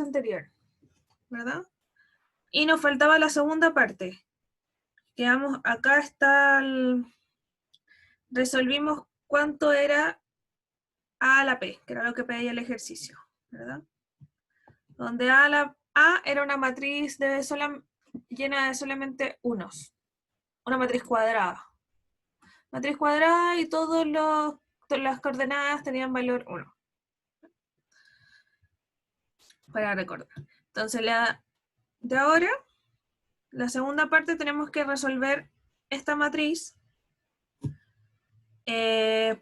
anterior, ¿verdad? Y nos faltaba la segunda parte. Quedamos, acá está resolvimos cuánto era A a la P, que era lo que pedía el ejercicio, ¿verdad? Donde A era una matriz llena de solamente unos, una matriz cuadrada. Matriz cuadrada y todas las coordenadas tenían valor 1. Para recordar. Entonces, de ahora, la segunda parte tenemos que resolver esta matriz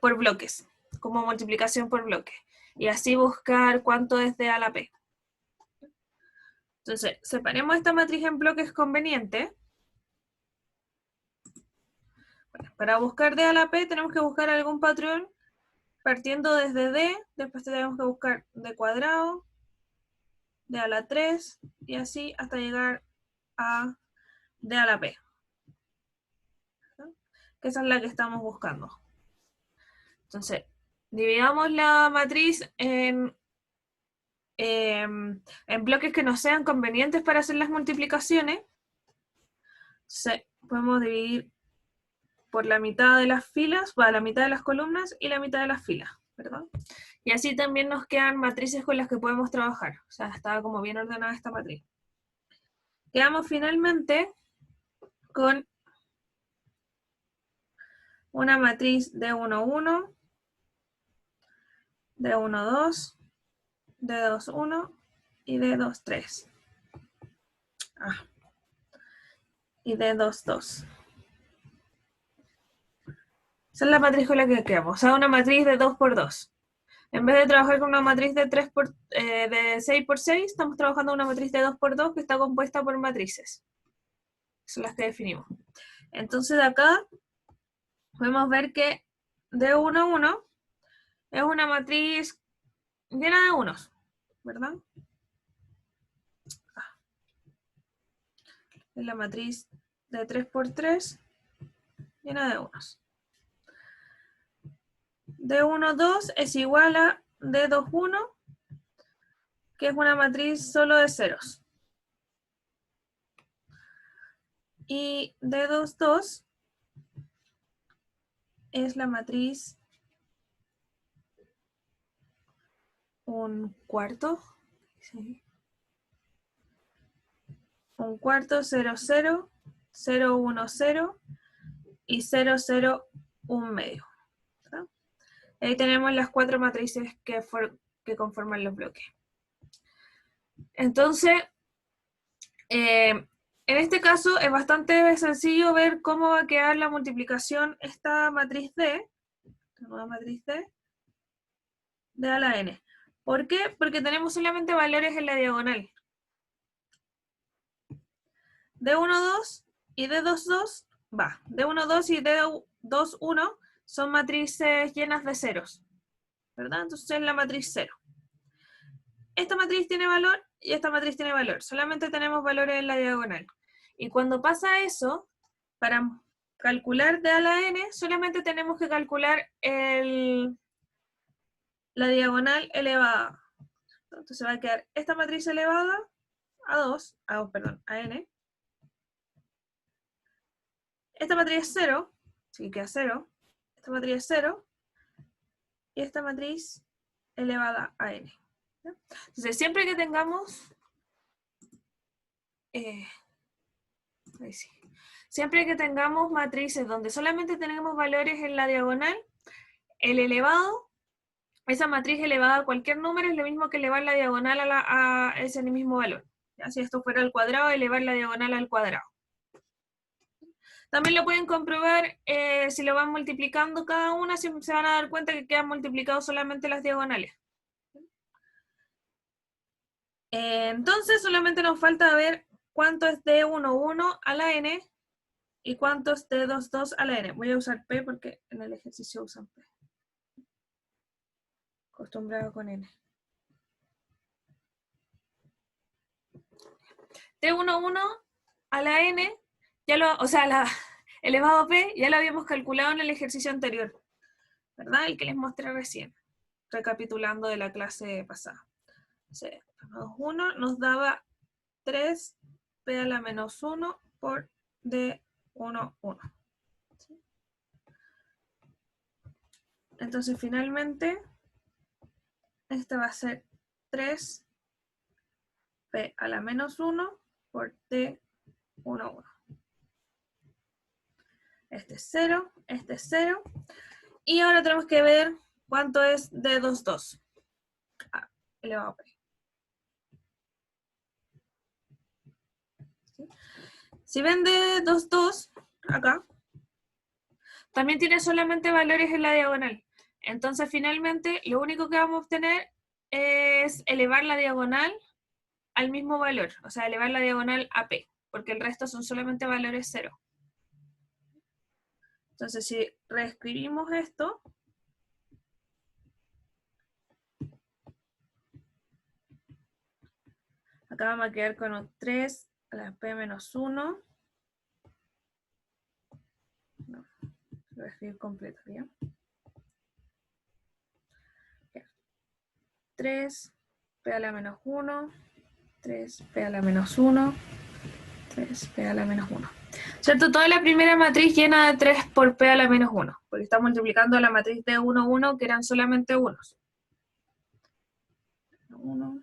por bloques, como multiplicación por bloques. Y así buscar cuánto es de A a la P. Entonces, separemos esta matriz en bloques convenientes. Bueno, para buscar de A a la P tenemos que buscar algún patrón partiendo desde D, después tenemos que buscar D cuadrado, D a la 3, y así hasta llegar a D a la P. Que esa es la que estamos buscando. Entonces, dividamos la matriz en bloques que nos sean convenientes para hacer las multiplicaciones. Entonces, podemos dividir por la mitad de las filas, la mitad de las columnas y la mitad de las filas, ¿verdad? Y así también nos quedan matrices con las que podemos trabajar. O sea, está como bien ordenada esta matriz. Quedamos finalmente con una matriz de 1, 1, de 1, 2, de 2, 1 y de 2, 3. Y de 2, 2. Esa es la matriz con la que quedamos. O sea, una matriz de 2 por 2. En vez de trabajar con una matriz de 6 por 6, estamos trabajando una matriz de 2 por 2 que está compuesta por matrices. Son las que definimos. Entonces de acá podemos ver que D1, 1 es una matriz llena de unos, ¿verdad? Es la matriz de 3 por 3 llena de unos. D1, 2 es igual a D2, 1, que es una matriz solo de ceros. Y D2, 2 es la matriz 1/4. ¿Sí? 1/4, 0, 0, 0, 1, 0 y 0, 0, 1 medio. ¿Verdad? Ahí tenemos las 4 matrices que conforman los bloques. Entonces, en este caso es bastante sencillo ver cómo va a quedar la multiplicación esta matriz D, la nueva matriz D, de a la n. ¿Por qué? Porque tenemos solamente valores en la diagonal. D1, 2 y D2, 2 va. D1, 2 y D2, 1 son matrices llenas de ceros, ¿verdad? Entonces es la matriz 0. Esta matriz tiene valor y esta matriz tiene valor. Solamente tenemos valores en la diagonal. Y cuando pasa eso, para calcular de a la n, solamente tenemos que calcular la diagonal elevada. Entonces va a quedar esta matriz elevada a n. Esta matriz es 0, así que queda 0. Esta matriz es 0. Y esta matriz elevada a n. Entonces, siempre que tengamos... ahí sí. Siempre que tengamos matrices donde solamente tenemos valores en la diagonal, el elevado, esa matriz elevada a cualquier número es lo mismo que elevar la diagonal a ese mismo valor. ¿Ya? Si esto fuera al cuadrado, elevar la diagonal al cuadrado. También lo pueden comprobar si lo van multiplicando cada una, se van a dar cuenta que quedan multiplicados solamente las diagonales. Entonces solamente nos falta ver cuánto es D1, 1 a la n y cuánto es D2, 2 a la n. Voy a usar P porque en el ejercicio usan P. Acostumbrado con n. D1, 1 a la n, elevado a P, ya lo habíamos calculado en el ejercicio anterior, ¿verdad? El que les mostré recién, recapitulando de la clase pasada. C menos 1 nos daba 3p a la menos 1 por D1, 1. ¿Sí? Entonces finalmente este va a ser 3p a la menos 1 por D1, 1. Este es 0, este es 0. Y ahora tenemos que ver cuánto es D2, 2 elevado a P. ¿Sí? Si ven D2, 2 acá, también tiene solamente valores en la diagonal. Entonces finalmente lo único que vamos a obtener es elevar la diagonal al mismo valor, o sea, elevar la diagonal a P, porque el resto son solamente valores 0. Entonces si reescribimos esto, acá vamos a quedar con un 3 a la P menos 1. No, lo voy a escribir completo, ¿bien? 3 P a la menos 1, 3 P a la menos 1, 3 P a la menos 1. ¿Cierto? Toda la primera matriz llena de 3 por P a la menos 1, porque está multiplicando la matriz de 1, 1, que eran solamente unos. 1.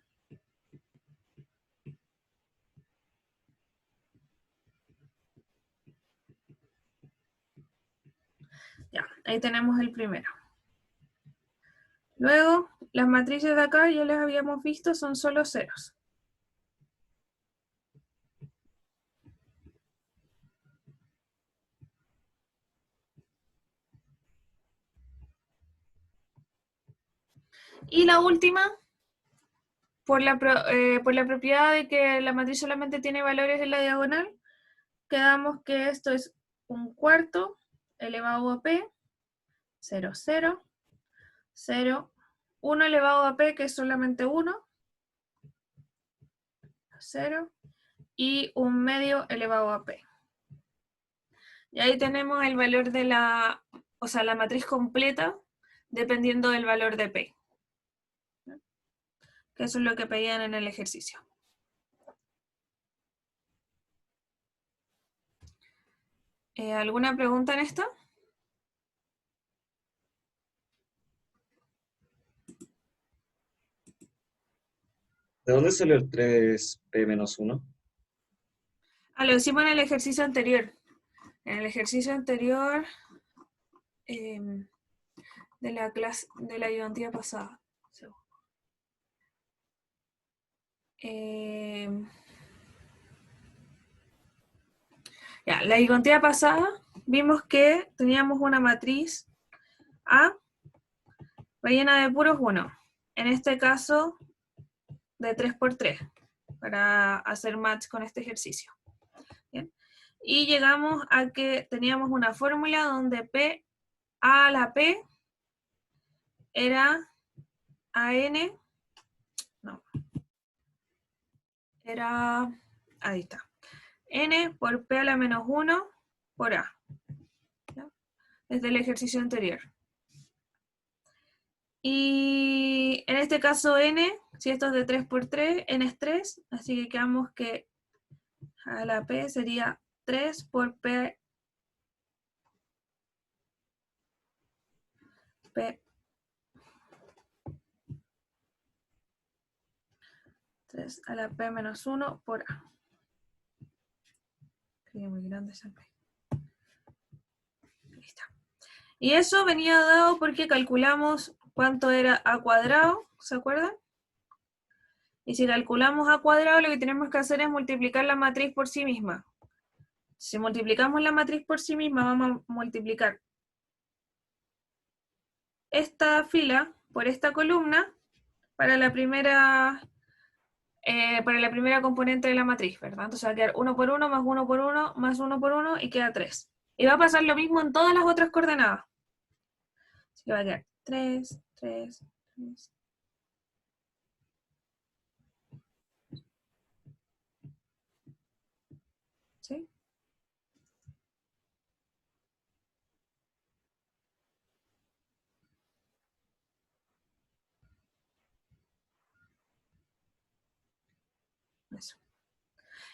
Ya, ahí tenemos el primero. Luego, las matrices de acá ya las habíamos visto, son solo ceros. Y la última, por la propiedad de que la matriz solamente tiene valores en la diagonal, quedamos que esto es un cuarto elevado a P, 0, 0, 0, 1 elevado a P, que es solamente 1, 0, y un medio elevado a P. Y ahí tenemos el valor de la, o sea, la matriz completa, dependiendo del valor de P. Que eso es lo que pedían en el ejercicio. ¿Alguna pregunta en esto? ¿De dónde salió el 3p menos 1? Ah, lo hicimos en el ejercicio anterior. En el ejercicio anterior de la clase, de la ayudantía pasada. Ya, la ayudantía pasada vimos que teníamos una matriz A rellena de puros 1. En este caso, de 3 por 3, para hacer match con este ejercicio. ¿Bien? Y llegamos a que teníamos una fórmula donde P a la P era AN, no, era, ahí está, N por P a la menos 1 por A. ¿Ya? Desde el ejercicio anterior. Y en este caso N, si esto es de 3 por 3, N es 3, así que quedamos que a la P sería 3 por P, P 3 a la P menos 1 por A. Qué muy grande esa P. Ahí está. Y eso venía dado porque calculamos cuánto era A cuadrado, ¿se acuerdan? Y si calculamos A cuadrado, lo que tenemos que hacer es multiplicar la matriz por sí misma. Si multiplicamos la matriz por sí misma, vamos a multiplicar esta fila por esta columna para la primera componente de la matriz, ¿verdad? Entonces va a quedar 1 por 1 más 1 por 1 más 1 por 1 y queda 3. Y va a pasar lo mismo en todas las otras coordenadas. Así que va a quedar 3, 3, 3. ¿Sí?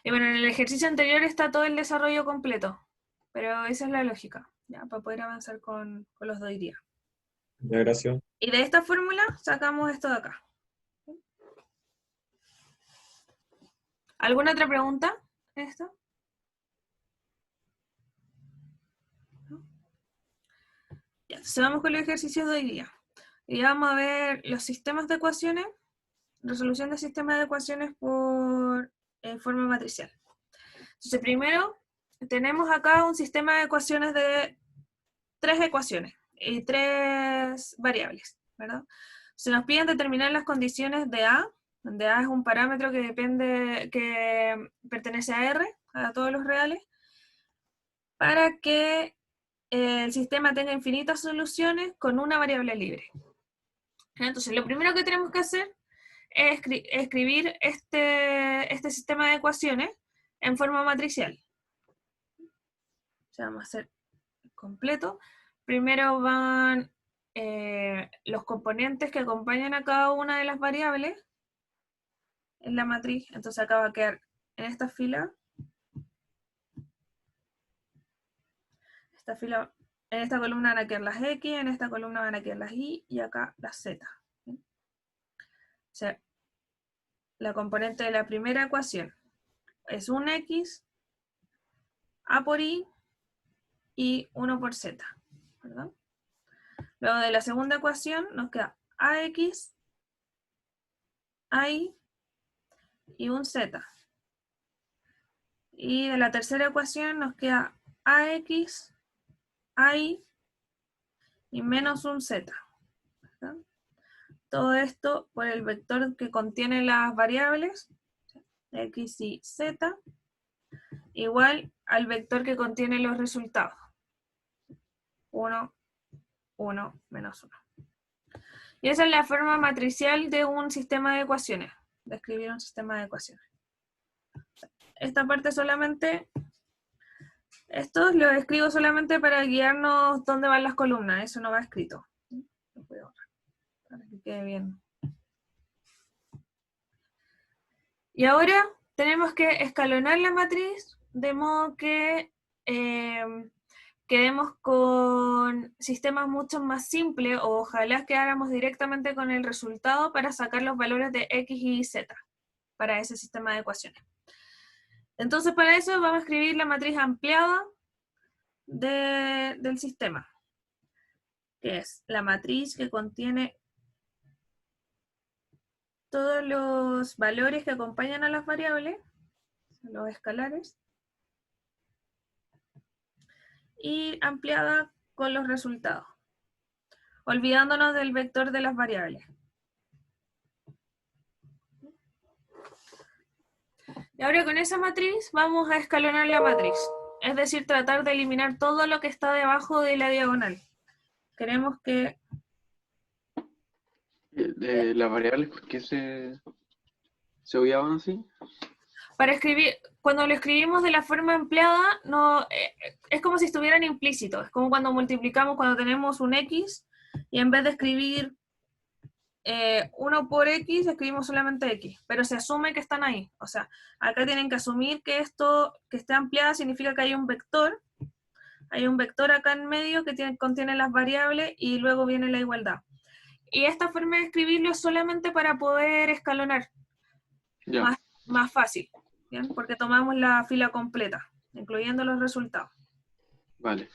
Y bueno, en el ejercicio anterior está todo el desarrollo completo, pero esa es la lógica, ya, para poder avanzar con los de hoy día. Ya, gracias. Y de esta fórmula sacamos esto de acá. ¿Alguna otra pregunta en esto? ¿No? Ya, entonces vamos con los ejercicios de hoy día. Y vamos a ver los sistemas de ecuaciones, resolución de sistemas de ecuaciones por forma matricial. Entonces primero tenemos acá un sistema de ecuaciones de 3 ecuaciones y 3 variables, ¿verdad? Se nos piden determinar las condiciones de A, donde A es un parámetro que pertenece a R, a todos los reales, para que el sistema tenga infinitas soluciones con una variable libre. Entonces, lo primero que tenemos que hacer es escribir este sistema de ecuaciones en forma matricial. O sea, vamos a hacer completo. Primero van los componentes que acompañan a cada una de las variables en la matriz. Entonces acá va a quedar en esta fila, en esta columna van a quedar las X, en esta columna van a quedar las Y y acá las Z. ¿Sí? O sea, la componente de la primera ecuación es un X, A por y 1 por Z. ¿Verdad? Luego de la segunda ecuación nos queda AX, AI y un Z. Y de la tercera ecuación nos queda AX, AI y menos un Z. ¿Verdad? Todo esto por el vector que contiene las variables, X y Z, igual al vector que contiene los resultados. 1, 1, menos 1. Y esa es la forma matricial de un sistema de ecuaciones, de escribir un sistema de ecuaciones. Esta parte solamente, esto lo escribo solamente para guiarnos dónde van las columnas, eso no va escrito. Lo voy a borrar para que quede bien. Y ahora tenemos que escalonar la matriz de modo que quedemos con sistemas mucho más simples o ojalá quedáramos directamente con el resultado para sacar los valores de X y Z para ese sistema de ecuaciones. Entonces para eso vamos a escribir la matriz ampliada del sistema, que es la matriz que contiene todos los valores que acompañan a las variables, los escalares, y ampliada con los resultados, olvidándonos del vector de las variables. Y ahora con esa matriz vamos a escalonar la matriz, es decir, tratar de eliminar todo lo que está debajo de la diagonal. Queremos que... De las variables, ¿por qué se obviaban así? Para escribir, cuando lo escribimos de la forma empleada, no, es como si estuvieran implícitos. Es como cuando multiplicamos, cuando tenemos un X, y en vez de escribir 1 por X, escribimos solamente X, pero se asume que están ahí. O sea, acá tienen que asumir que esto, que esté ampliada, significa que hay un vector acá en medio que contiene las variables y luego viene la igualdad. Y esta forma de escribirlo es solamente para poder escalonar. Ya. Más fácil, ¿bien? Porque tomamos la fila completa, incluyendo los resultados. Vale.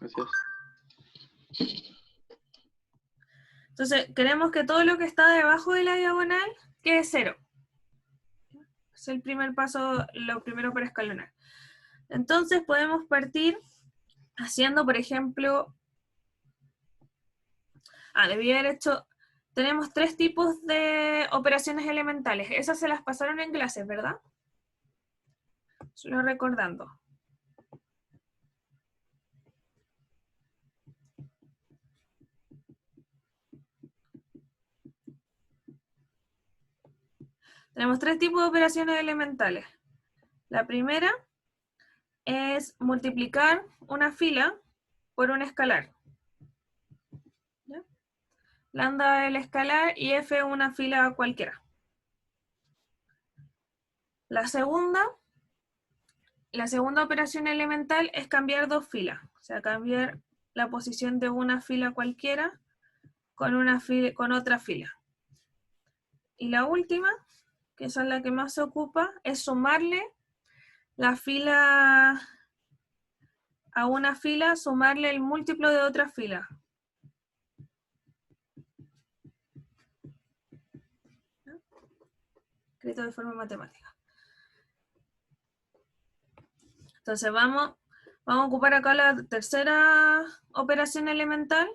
Gracias. Entonces, queremos que todo lo que está debajo de la diagonal quede 0. Es el primer paso, lo primero para escalonar. Entonces, podemos partir haciendo, por ejemplo, debía haber hecho, tenemos 3 tipos de operaciones elementales. Esas se las pasaron en clases, ¿verdad? Solo recordando. Tenemos 3 tipos de operaciones elementales. La primera es multiplicar una fila por un escalar. ¿Ya? Lambda el escalar y f una fila cualquiera. La segunda la segunda operación elemental es cambiar dos filas. O sea, cambiar la posición de una fila cualquiera con otra fila. Y la última, que esa es la que más se ocupa, es sumarle la fila a una fila, sumarle el múltiplo de otra fila. Escrito de forma matemática. Entonces vamos a ocupar acá la tercera operación elemental.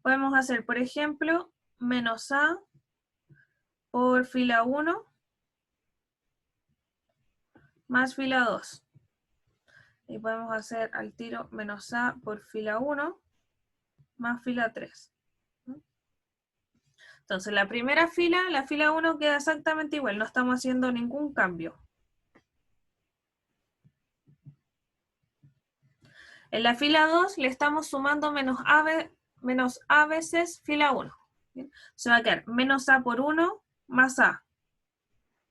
Podemos hacer, por ejemplo, menos A por fila 1 más fila 2. Y podemos hacer al tiro menos A por fila 1 más fila 3. Entonces la primera fila, la fila 1 queda exactamente igual, no estamos haciendo ningún cambio. En la fila 2 le estamos sumando menos A veces fila 1. ¿Bien? Se va a quedar menos A por 1 más A.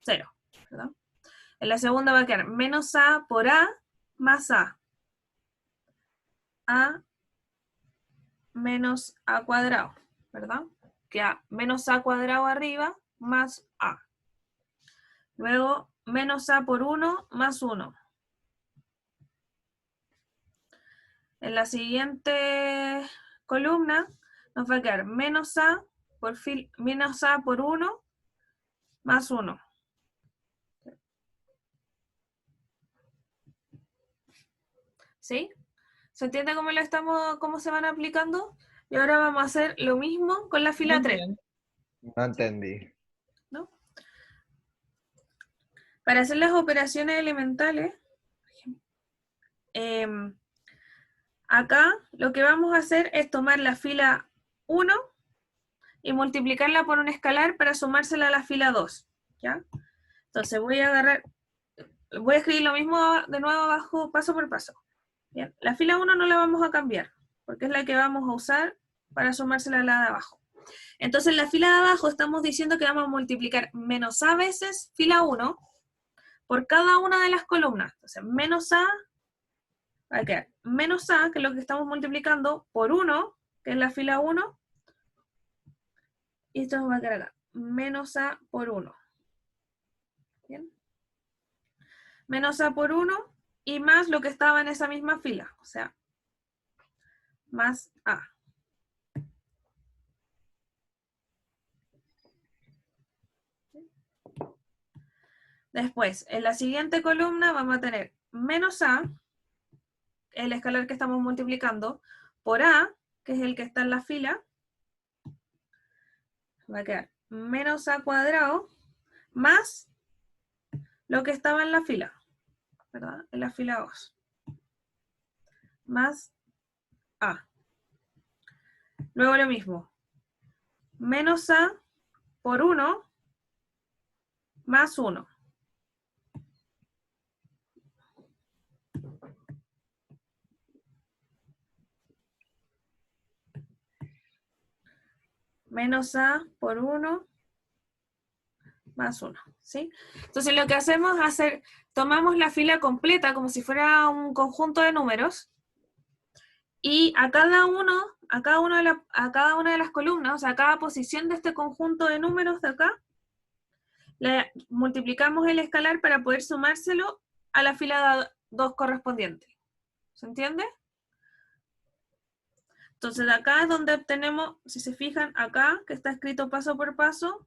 0. ¿Verdad? En la segunda va a quedar menos A por A más A. A menos A cuadrado. ¿Verdad? Queda menos A cuadrado arriba más A. Luego menos A por 1 más 1. En la siguiente columna nos va a quedar menos A por 1 más 1. ¿Sí? ¿Se entiende cómo se van aplicando? Y ahora vamos a hacer lo mismo con la fila 3. No entendí. ¿No? Para hacer las operaciones elementales, acá lo que vamos a hacer es tomar la fila 1 y multiplicarla por un escalar para sumársela a la fila 2. ¿Ya? Entonces voy a escribir lo mismo de nuevo abajo, paso por paso. Bien, la fila 1 no la vamos a cambiar, porque es la que vamos a usar para sumársela a la de abajo. Entonces en la fila de abajo estamos diciendo que vamos a multiplicar menos A veces fila 1 por cada una de las columnas. Entonces menos A, va a quedar menos A, que es lo que estamos multiplicando, por 1, que es la fila 1, y esto nos va a quedar acá, menos A por 1. ¿Bien? Menos A por 1 y más lo que estaba en esa misma fila, o sea, más A. Después, en la siguiente columna vamos a tener menos A, el escalar que estamos multiplicando, por A, que es el que está en la fila, va a quedar menos A cuadrado, más lo que estaba en la fila, ¿verdad? En la fila 2. Más A. Luego lo mismo. Menos A por 1 más 1. Menos A por 1 más 1. ¿Sí? Entonces lo que hacemos es tomamos la fila completa como si fuera un conjunto de números y a cada una de las columnas, o sea, a cada posición de este conjunto de números de acá, le multiplicamos el escalar para poder sumárselo a la fila 2 correspondiente. ¿Se entiende? Entonces de acá es donde obtenemos, si se fijan acá, que está escrito paso por paso,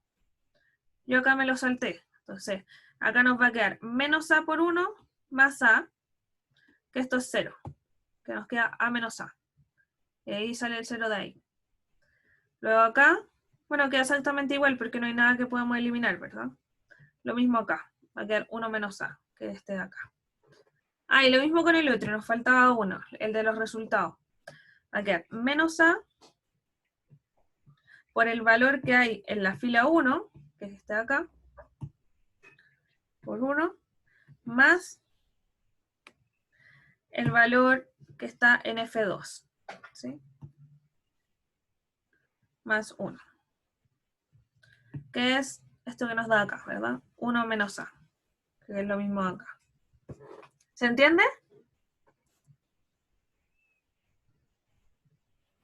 yo acá me lo salté. Entonces, acá nos va a quedar menos A por 1 más A, que esto es 0, que nos queda A menos A. Y ahí sale el 0 de ahí. Luego acá, bueno, queda exactamente igual porque no hay nada que podamos eliminar, ¿verdad? Lo mismo acá, va a quedar 1 menos A, que es este de acá. Ah, y lo mismo con el otro, nos faltaba uno, el de los resultados. Va a quedar menos A por el valor que hay en la fila 1, que es este de acá, por 1, más el valor que está en F2, ¿sí? Más 1. Que es esto que nos da acá, ¿verdad? 1 menos A, que es lo mismo acá. ¿Se entiende?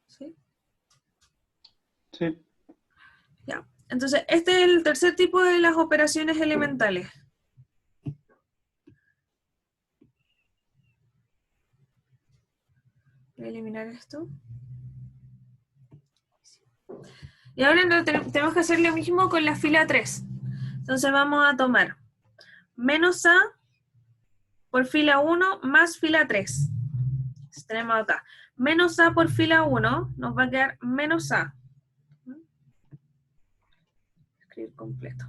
¿Sí? Sí. Ya. Entonces, este es el tercer tipo de las operaciones elementales. Voy a eliminar esto. Y ahora tenemos que hacer lo mismo con la fila 3. Entonces vamos a tomar menos A por fila 1 más fila 3. Entonces tenemos acá menos A por fila 1, nos va a quedar menos A. Escribir completo.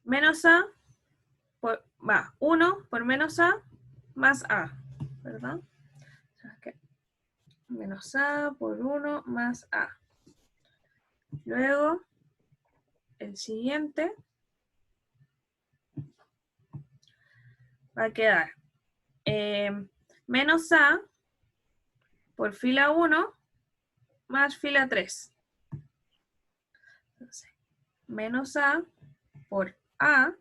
Menos A por, 1 por menos A más A, ¿verdad? Menos A por 1 más A. Luego, el siguiente va a quedar menos A por fila 1 más fila 3. Entonces, menos A por A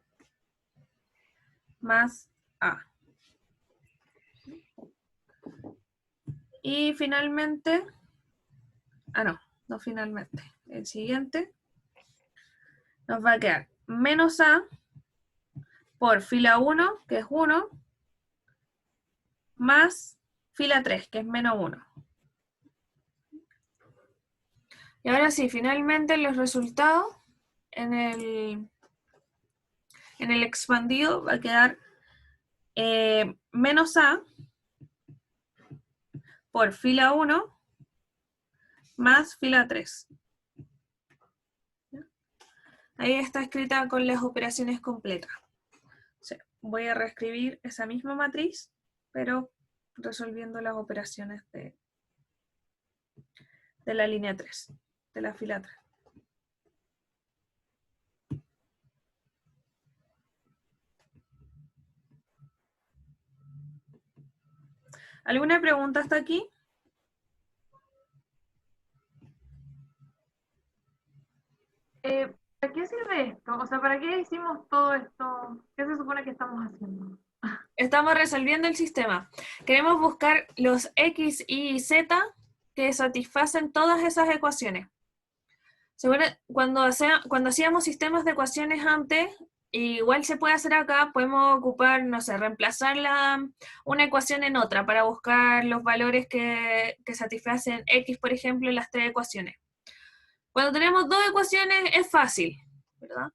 más A. Y finalmente, no finalmente, el siguiente nos va a quedar menos A por fila 1, que es 1, más fila 3, que es menos 1. Y ahora sí, finalmente los resultados en el expandido va a quedar menos A por fila 1 más fila 3. Ahí está escrita con las operaciones completas. Voy a reescribir esa misma matriz, pero resolviendo las operaciones de la línea 3, de la fila 3. ¿Alguna pregunta hasta aquí? ¿Para qué sirve esto? O sea, ¿para qué hicimos todo esto? ¿Qué se supone que estamos haciendo? Estamos resolviendo el sistema. Queremos buscar los X, Y y Z que satisfacen todas esas ecuaciones. Cuando hacíamos sistemas de ecuaciones antes, igual se puede hacer acá, podemos ocupar, no sé, reemplazar una ecuación en otra para buscar los valores que satisfacen X, por ejemplo, en las tres ecuaciones. Cuando tenemos dos ecuaciones es fácil, ¿verdad?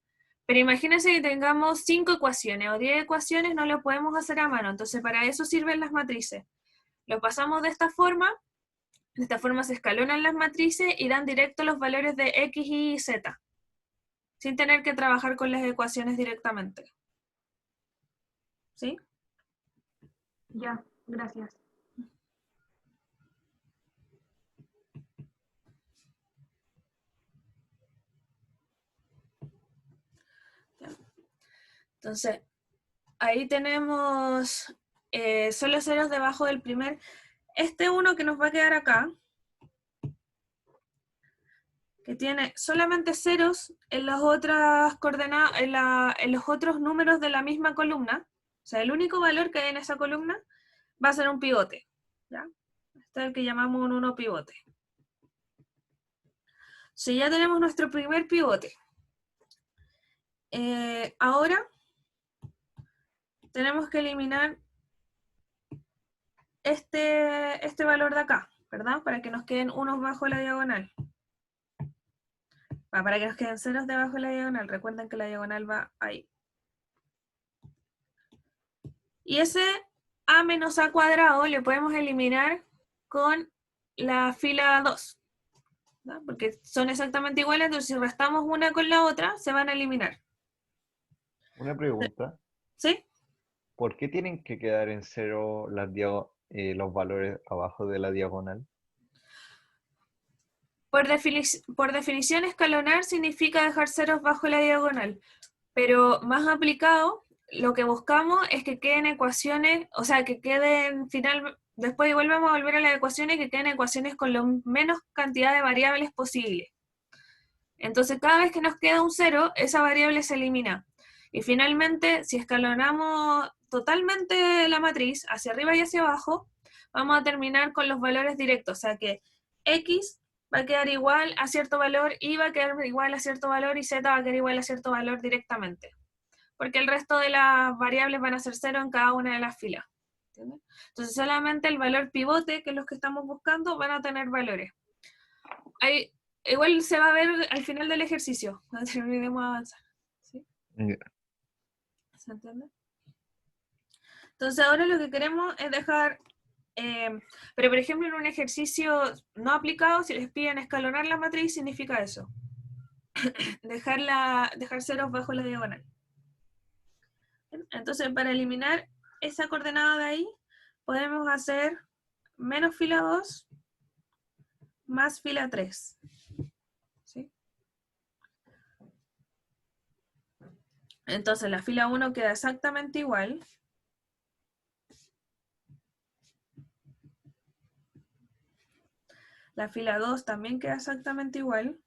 Pero imagínense que tengamos 5 ecuaciones o 10 ecuaciones, no lo podemos hacer a mano. Entonces, para eso sirven las matrices. Lo pasamos de esta forma se escalonan las matrices y dan directo los valores de X, Y y Z, sin tener que trabajar con las ecuaciones directamente. ¿Sí? Ya, gracias. Entonces, ahí tenemos solo ceros debajo del primer. Este uno que nos va a quedar acá, que tiene solamente ceros en las otras coordenadas, en los otros números de la misma columna. O sea, el único valor que hay en esa columna va a ser un pivote. ¿Ya? Este es el que llamamos un 1 pivote. Si ya tenemos nuestro primer pivote, ahora tenemos que eliminar este valor de acá, ¿verdad? Para que nos queden unos bajo la diagonal. Para que nos queden ceros debajo de la diagonal. Recuerden que la diagonal va ahí. Y ese A menos A cuadrado le podemos eliminar con la fila 2. ¿no? Porque son exactamente iguales, entonces si restamos una con la otra, se van a eliminar. Una pregunta. ¿Sí? ¿Por qué tienen que quedar en cero los valores abajo de la diagonal? Por definición, escalonar significa dejar ceros bajo la diagonal. Pero más aplicado, lo que buscamos es que queden ecuaciones, o sea, que queden después igual vamos a volver a las ecuaciones, que queden ecuaciones con la menos cantidad de variables posible. Entonces, cada vez que nos queda un cero, esa variable se elimina. Y finalmente, si escalonamos totalmente la matriz, hacia arriba y hacia abajo, vamos a terminar con los valores directos, o sea que X va a quedar igual a cierto valor, Y va a quedar igual a cierto valor, y Z va a quedar igual a cierto valor directamente. Porque el resto de las variables van a ser 0 en cada una de las filas. ¿Entiendes? Entonces solamente el valor pivote, que es los que estamos buscando, van a tener valores. Igual se va a ver al final del ejercicio, cuando terminemos de avanzar. ¿Sí? Ya. ¿Se entiende? Entonces ahora lo que queremos es dejar, pero por ejemplo en un ejercicio no aplicado, si les piden escalonar la matriz, significa eso. Dejar ceros bajo la diagonal. Entonces para eliminar esa coordenada de ahí, podemos hacer menos fila 2 más fila 3. ¿Sí? Entonces la fila 1 queda exactamente igual. La fila 2 también queda exactamente igual.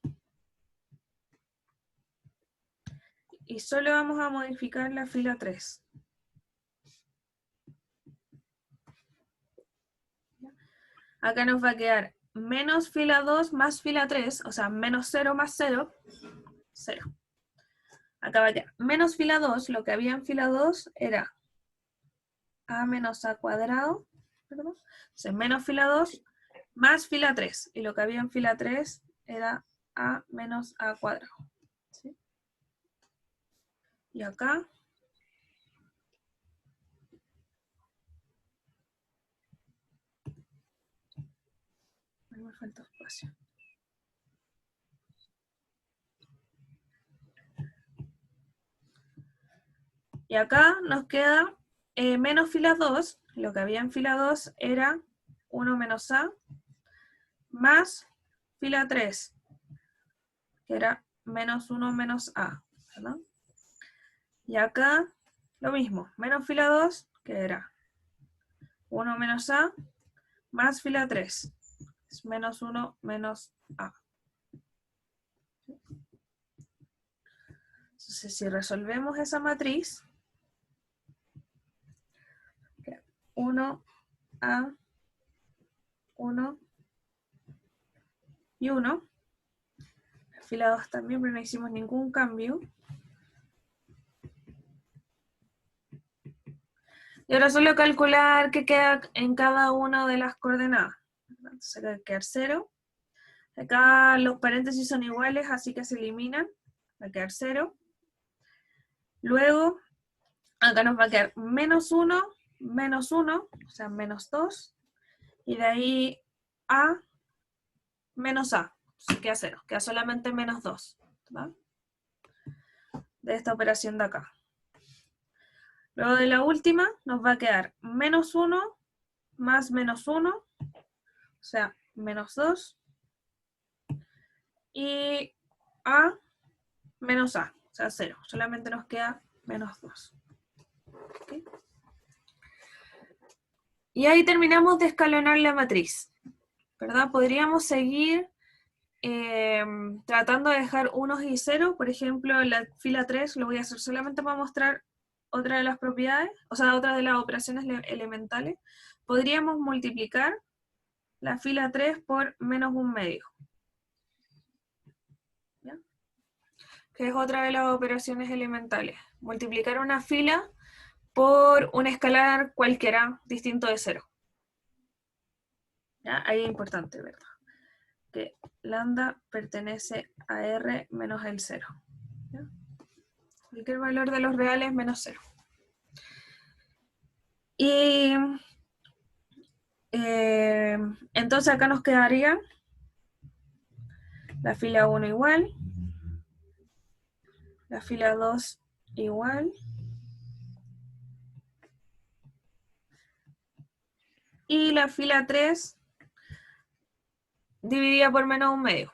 Y solo vamos a modificar la fila 3. Acá nos va a quedar menos fila 2 más fila 3, o sea, menos 0 más 0, 0. Acá va a quedar menos fila 2, lo que había en fila 2 era a menos a cuadrado, perdón. Entonces, menos fila 2 más fila 3, y lo que había en fila 3 era a menos a cuadrado. ¿Sí? Y acá me falta espacio. Y acá nos queda menos fila 2, lo que había en fila 2 era 1 menos a, más fila 3, que era menos 1 menos a, ¿verdad? Y acá lo mismo, menos fila 2, que era 1 menos a, más fila 3, es menos 1 menos a. Entonces, si resolvemos esa matriz, 1 a 1 y 1, fila 2 también, pero no hicimos ningún cambio. Y ahora solo calcular qué queda en cada una de las coordenadas. Entonces acá va a quedar 0. Acá los paréntesis son iguales, así que se eliminan. Va a quedar 0. Luego, acá nos va a quedar menos 1, o sea, menos 2. Y de ahí a menos a. Entonces queda 0, queda solamente menos 2. ¿Va? De esta operación de acá. Luego de la última nos va a quedar menos 1 más menos 1, o sea, menos 2, y a menos a, o sea, 0. Solamente nos queda menos 2. ¿Okay? Y ahí terminamos de escalonar la matriz, ¿verdad? Podríamos seguir tratando de dejar unos y ceros. Por ejemplo, en la fila 3 lo voy a hacer solamente para mostrar otra de las propiedades, o sea, otra de las operaciones elementales. Podríamos multiplicar la fila 3 por menos 1/2. ¿Ya? Que es otra de las operaciones elementales. Multiplicar una fila por un escalar cualquiera distinto de 0. ¿Ya? Ahí es importante, ¿verdad? Que lambda pertenece a R menos el 0. ¿Ya? Cualquier valor de los reales menos 0. Y entonces acá nos quedaría la fila 1 igual, la fila 2 igual, y la fila 3 dividida por menos 1/2.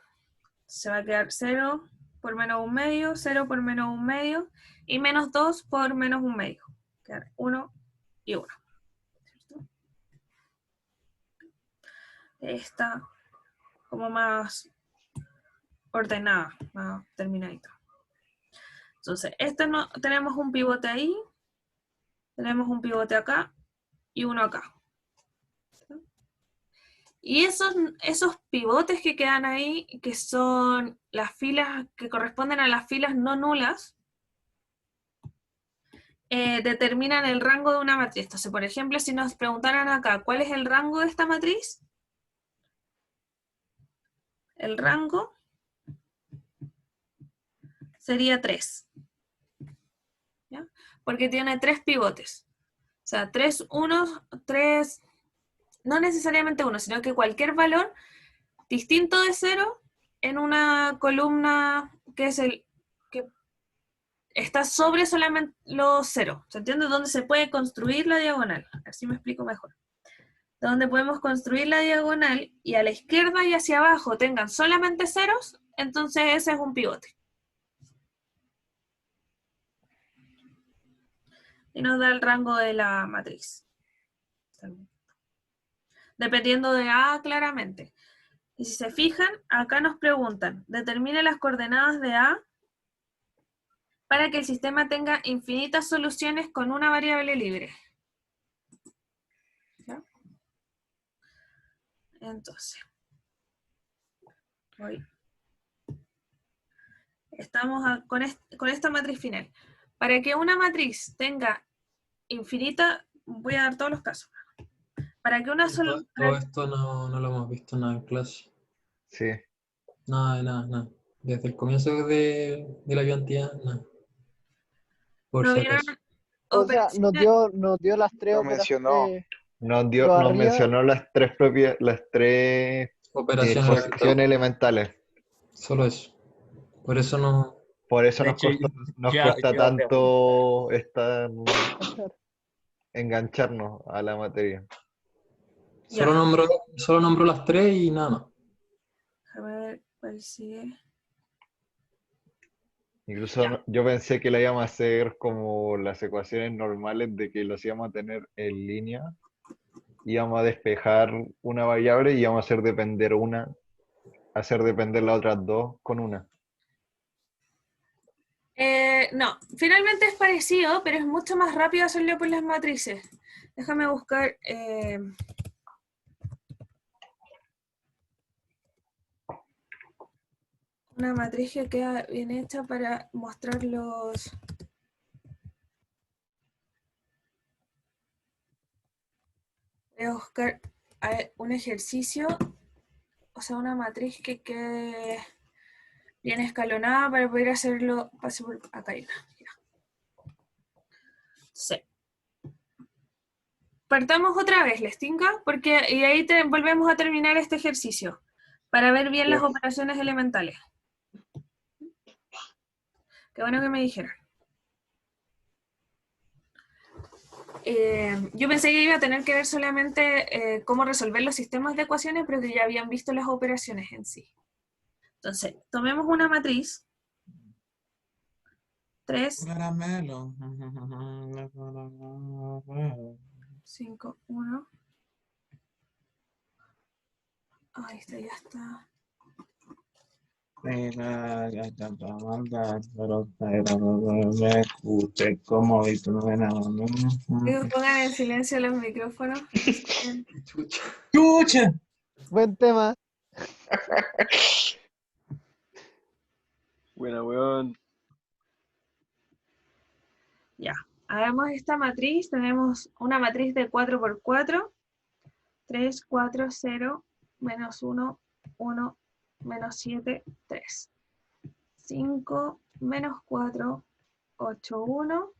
Se va a quedar 0 por menos 1/2, 0 por menos 1/2, y menos 2 por menos 1/2. Quedar 1 y 1. ¿Cierto? Está como más ordenada, más terminadita. Entonces, este no, tenemos un pivote ahí, tenemos un pivote acá y uno acá. Y esos pivotes que quedan ahí, que son las filas que corresponden a las filas no nulas, determinan el rango de una matriz. Entonces, por ejemplo, si nos preguntaran acá, ¿cuál es el rango de esta matriz? El rango sería 3. ¿Ya? Porque tiene 3 pivotes. O sea, 3 unos, 3, no necesariamente uno, sino que cualquier valor distinto de 0 en una columna que es el que está sobre solamente los 0. ¿Se entiende? Donde se puede construir la diagonal. Así me explico mejor. Donde podemos construir la diagonal y a la izquierda y hacia abajo tengan solamente ceros, entonces ese es un pivote. Y nos da el rango de la matriz. Dependiendo de A claramente. Y si se fijan, acá nos preguntan, determine las coordenadas de A para que el sistema tenga infinitas soluciones con una variable libre. ¿Ya? Entonces, voy. Estamos con esta matriz final. Para que una matriz tenga infinita, voy a dar todos los casos. Para que una sola... Todo esto no lo hemos visto nada en clase. Sí. Nada. Desde el comienzo de la cantidad, nada. Por ¿No si vieron acaso. O sea, nos dio las tres Lo mencionó. operaciones. Nos Pero arriba- mencionó las tres Operaciones posiciones elementales. Solo eso. Por eso no. Por eso De nos hecho, cuesta yo tanto engancharnos a la materia. Ya. Solo nombró las tres y nada más. A ver, ¿cuál sigue? Incluso Ya. yo pensé que la íbamos a hacer como las ecuaciones normales de que los íbamos a tener en línea. Íbamos a despejar una variable y íbamos a hacer depender las otras dos con una. No, finalmente es parecido, pero es mucho más rápido hacerlo por las matrices. Déjame buscar... una matriz que queda bien hecha para mostrar los... Voy a buscar un ejercicio, o sea, una matriz que quede bien escalonada para poder hacerlo. Pase por acá hay una. Ya. Sí. Partamos otra vez, ¿les tinca? Porque y ahí volvemos a terminar este ejercicio para ver bien las operaciones elementales. Qué bueno que me dijeron. Yo pensé que iba a tener que ver solamente cómo resolver los sistemas de ecuaciones, pero que ya habían visto las operaciones en sí. Entonces, tomemos una matriz. 3, 5, 1. Ahí está, ya está. Chicos, pongan en silencio los micrófonos. ¡Chucha! Buen tema. Buena, weón. Ya, hagamos esta matriz. Tenemos una matriz de 4 por 4. 3, 4, 0, menos 1, 1, menos 7, 3. 5, menos 4, 8, 1.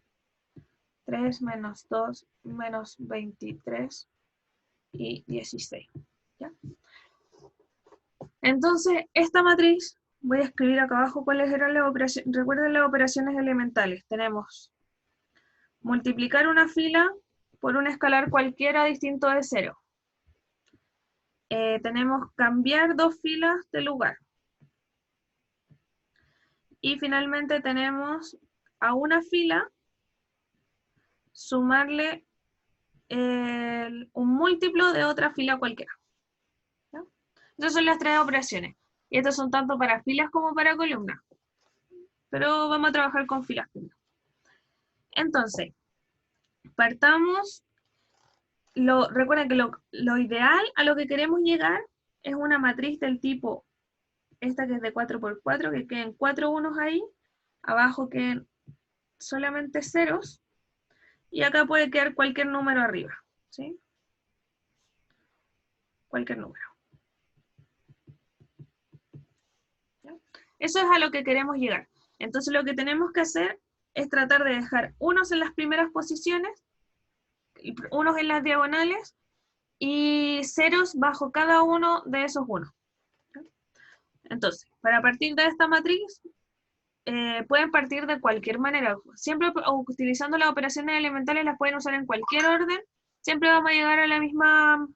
3 menos 2, menos 23 y 16. ¿Ya? Entonces, esta matriz, voy a escribir acá abajo cuáles eran las operaciones. Recuerden las operaciones elementales. Tenemos multiplicar una fila por un escalar cualquiera distinto de 0. Tenemos cambiar dos filas de lugar. Y finalmente tenemos a una fila sumarle un múltiplo de otra fila cualquiera. ¿Ya? Esas son las tres operaciones. Y estas son tanto para filas como para columnas. pero vamos a trabajar con filas primero. Entonces, partamos, recuerden que lo ideal a lo que queremos llegar es una matriz del tipo, esta que es de 4×4, que queden 4 unos ahí, abajo queden solamente ceros, y acá puede quedar cualquier número arriba, ¿sí? Cualquier número. ¿Ya? Eso es a lo que queremos llegar. Entonces lo que tenemos que hacer es tratar de dejar unos en las primeras posiciones, unos en las diagonales, y ceros bajo cada uno de esos unos. Entonces, para partir de esta matriz, pueden partir de cualquier manera. Siempre utilizando las operaciones elementales las pueden usar en cualquier orden. Siempre vamos a llegar a la misma,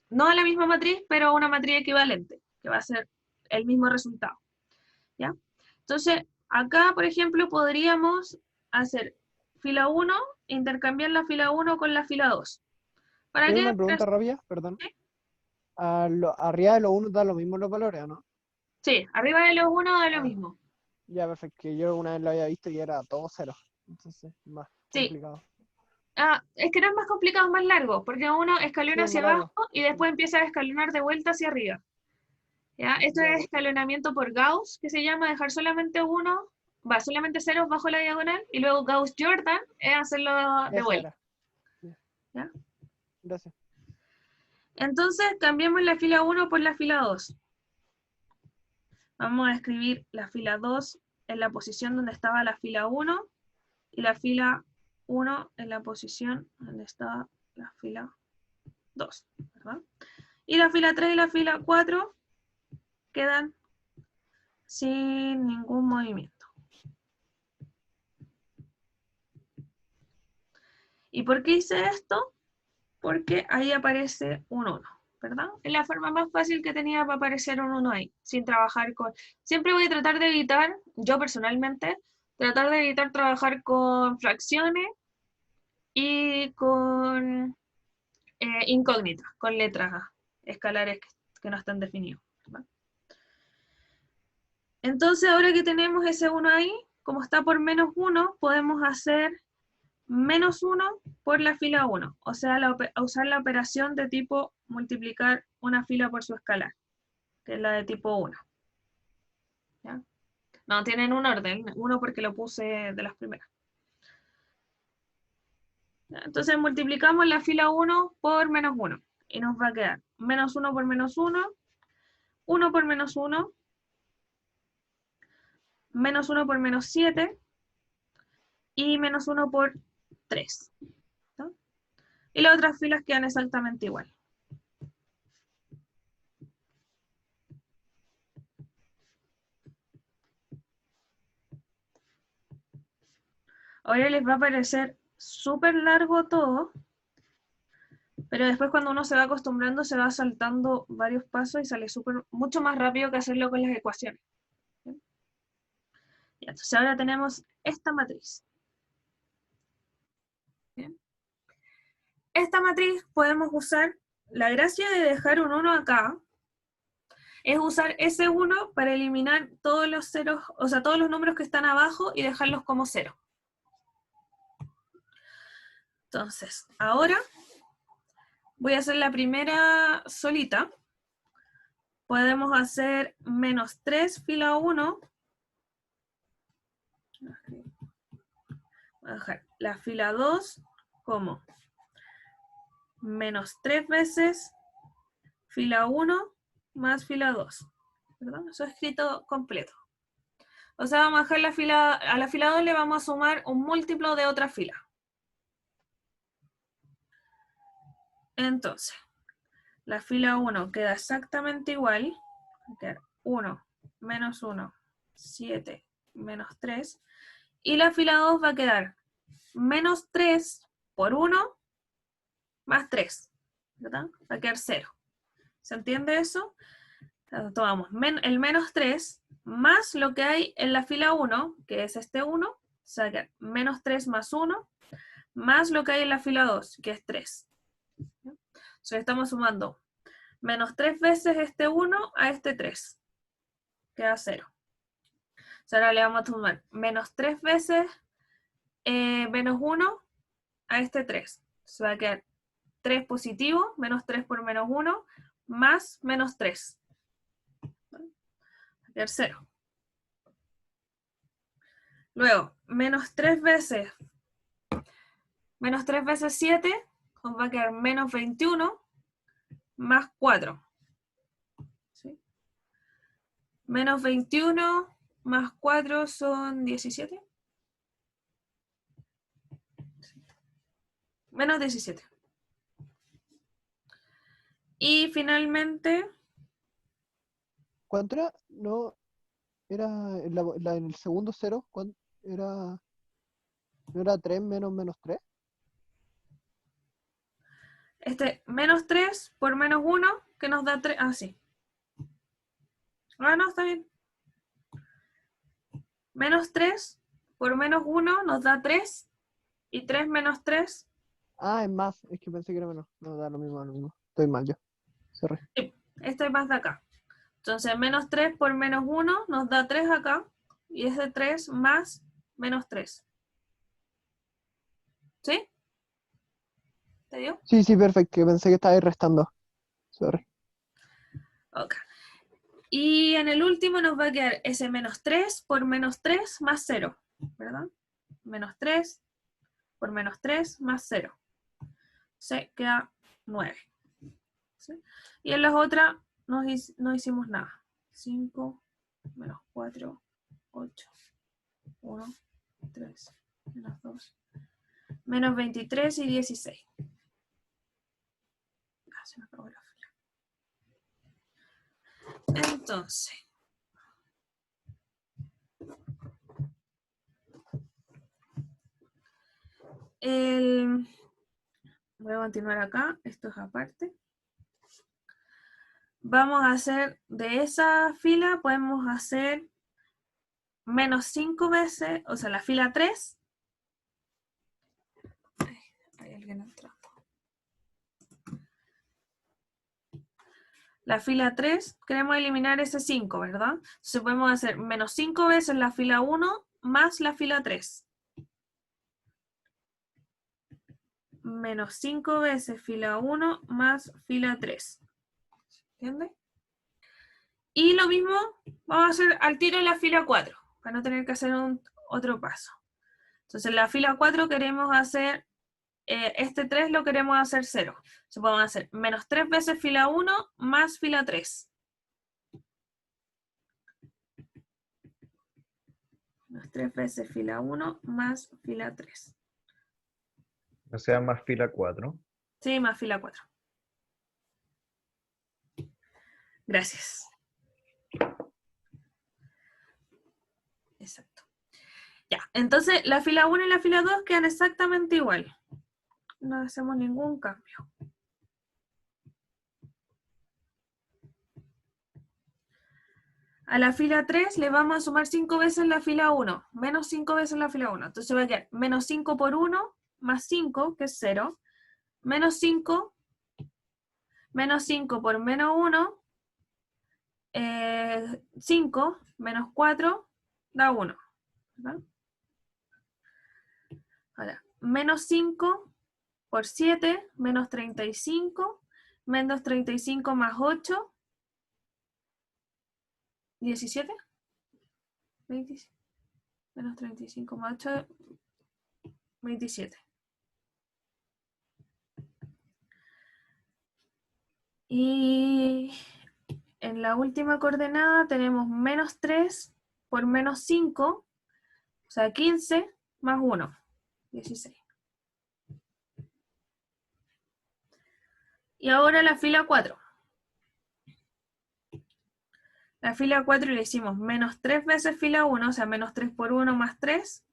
no a la misma matriz, pero a una matriz equivalente, que va a ser el mismo resultado. ¿Ya? Entonces, acá, por ejemplo, podríamos hacer fila 1, intercambiar la fila 1 con la fila 2. ¿Para Tengo qué? una pregunta rápida, perdón. ¿Sí? Arriba de los 1 dan los mismos los valores, ¿o no? Sí, arriba de los 1 da lo Ah. mismo. Ya, perfecto. Que yo una vez lo había visto y era todo cero. Entonces, más Sí. complicado. Es que no es más complicado, es más largo, porque uno escalona Sí, es hacia más largo. abajo y después empieza a escalonar de vuelta hacia arriba. ¿Ya? Esto Ya. es escalonamiento por Gauss, que se llama dejar solamente solamente ceros bajo la diagonal, y luego Gauss-Jordan es hacerlo de Esa vuelta. era. ¿Ya? Gracias. Entonces, cambiemos la fila 1 por la fila 2. Vamos a escribir la fila 2 en la posición donde estaba la fila 1, y la fila 1 en la posición donde estaba la fila 2, ¿verdad? Y la fila 3 y la fila 4 quedan sin ningún movimiento. ¿Y por qué hice esto? Porque ahí aparece un 1, ¿verdad? Es la forma más fácil que tenía para aparecer un 1 ahí, sin trabajar con... Siempre voy a tratar de evitar, yo personalmente, tratar de evitar trabajar con fracciones y con incógnitas, con letras escalares que no están definidos, ¿verdad? Entonces, ahora que tenemos ese 1 ahí, como está por -1, podemos hacer -1 por la fila 1. O sea, usar la operación de tipo multiplicar una fila por su escalar, que es la de tipo 1. ¿Ya? No, tienen un orden, 1 porque lo puse de las primeras. ¿Ya? Entonces multiplicamos la fila 1 por -1, y nos va a quedar -1 por -1, 1 por -1, -1 por -7, y -1 por 3. ¿No? Y las otras filas quedan exactamente igual. Ahora les va a parecer súper largo todo, pero después cuando uno se va acostumbrando se va saltando varios pasos y sale mucho más rápido que hacerlo con las ecuaciones. ¿Bien? Y entonces ahora tenemos esta matriz. ¿Bien? Esta matriz podemos usar, la gracia de dejar un 1 acá, es usar ese 1 para eliminar todos los ceros, o sea, todos los números que están abajo y dejarlos como 0. Entonces, ahora voy a hacer la primera solita. Podemos hacer -3 fila 1. Voy a dejar la fila 2 como -3 veces fila 1 más fila 2. ¿Verdad? Eso es escrito completo. O sea, vamos a dejar a la fila 2 le vamos a sumar un múltiplo de otra fila. Entonces, la fila 1 queda exactamente igual. Va a quedar 1, -1, 7, -3. Y la fila 2 va a quedar -3 por 1 más 3. ¿Verdad? Va a quedar 0. ¿Se entiende eso? Entonces, tomamos el -3 más lo que hay en la fila 1, que es este 1. O sea, va a quedar -3 más 1, más lo que hay en la fila 2, que es 3. Entonces estamos sumando -3 veces este 1 a este 3. Queda 0. sea, ahora le vamos a sumar menos 3 veces menos 1 a este 3. Se va a quedar 3 positivo, menos 3 por menos 1, más menos 3. Va a quedar 0. Luego, menos 3 veces 7, nos va a quedar menos 21, más 4. ¿Sí? Menos 21 más 4 son 17. Menos 17. Y finalmente, ¿Cuánto era? No, era en el segundo cero. ¿Cuánto era? ¿No era 3 menos menos 3? menos 3 por menos 1, que nos da 3. Ah, sí. Ah, no, está bien. Menos 3 por menos 1 nos da 3. Y 3 menos 3. Ah, es más. Es que pensé que era menos. No, da lo mismo, lo mismo. Estoy mal yo. Sorry. Sí, este es más de acá. Entonces, menos 3 por menos 1 nos da 3 acá. Y es de 3 más menos 3. ¿Sí? ¿Te dio? Sí, sí, perfecto. Que pensé que estaba restando. Sorry. Ok. Y en el último nos va a quedar ese menos 3 por menos 3 más 0. ¿Verdad? Menos 3 por menos 3 más 0. Se queda 9. ¿Sí? Y en las otras no hicimos nada. 5 menos 4, 8, 1, 3, menos 2, menos 23 y 16. Ah, se me acabó la fila. Entonces, voy a continuar acá, esto es aparte. Vamos a hacer de esa fila, podemos hacer menos 5 veces, o sea, la fila 3. Ay, hay alguien entrando. La fila 3, queremos eliminar ese 5, ¿verdad? Entonces podemos hacer menos 5 veces la fila 1 más la fila 3. Menos 5 veces fila 1 más fila 3. ¿Entiendes? Y lo mismo vamos a hacer al tiro en la fila 4, para no tener que hacer otro paso. Entonces en la fila 4 queremos hacer, este 3 lo queremos hacer 0. Entonces podemos hacer menos 3 veces fila 1 más fila 3. Menos 3 veces fila 1 más fila 3. O sea, más fila 4. Sí, más fila 4. Gracias. Exacto. Ya, entonces la fila 1 y la fila 2 quedan exactamente igual. No hacemos ningún cambio. A la fila 3 le vamos a sumar 5 veces la fila 1, menos 5 veces la fila 1. Entonces va a quedar menos 5 por 1, más 5, que es 0, menos 5 por menos 1, 5, menos 4, da 1. ¿Verdad? Ahora, menos 5 por 7, menos 35, menos 35 más 8, 17, 27, menos 35 más 8, 27. Y en la última coordenada tenemos menos 3 por menos 5, o sea, 15 más 1, 16. Y ahora la fila 4. La fila 4 le hicimos menos 3 veces fila 1, o sea, menos 3 por 1 más 3,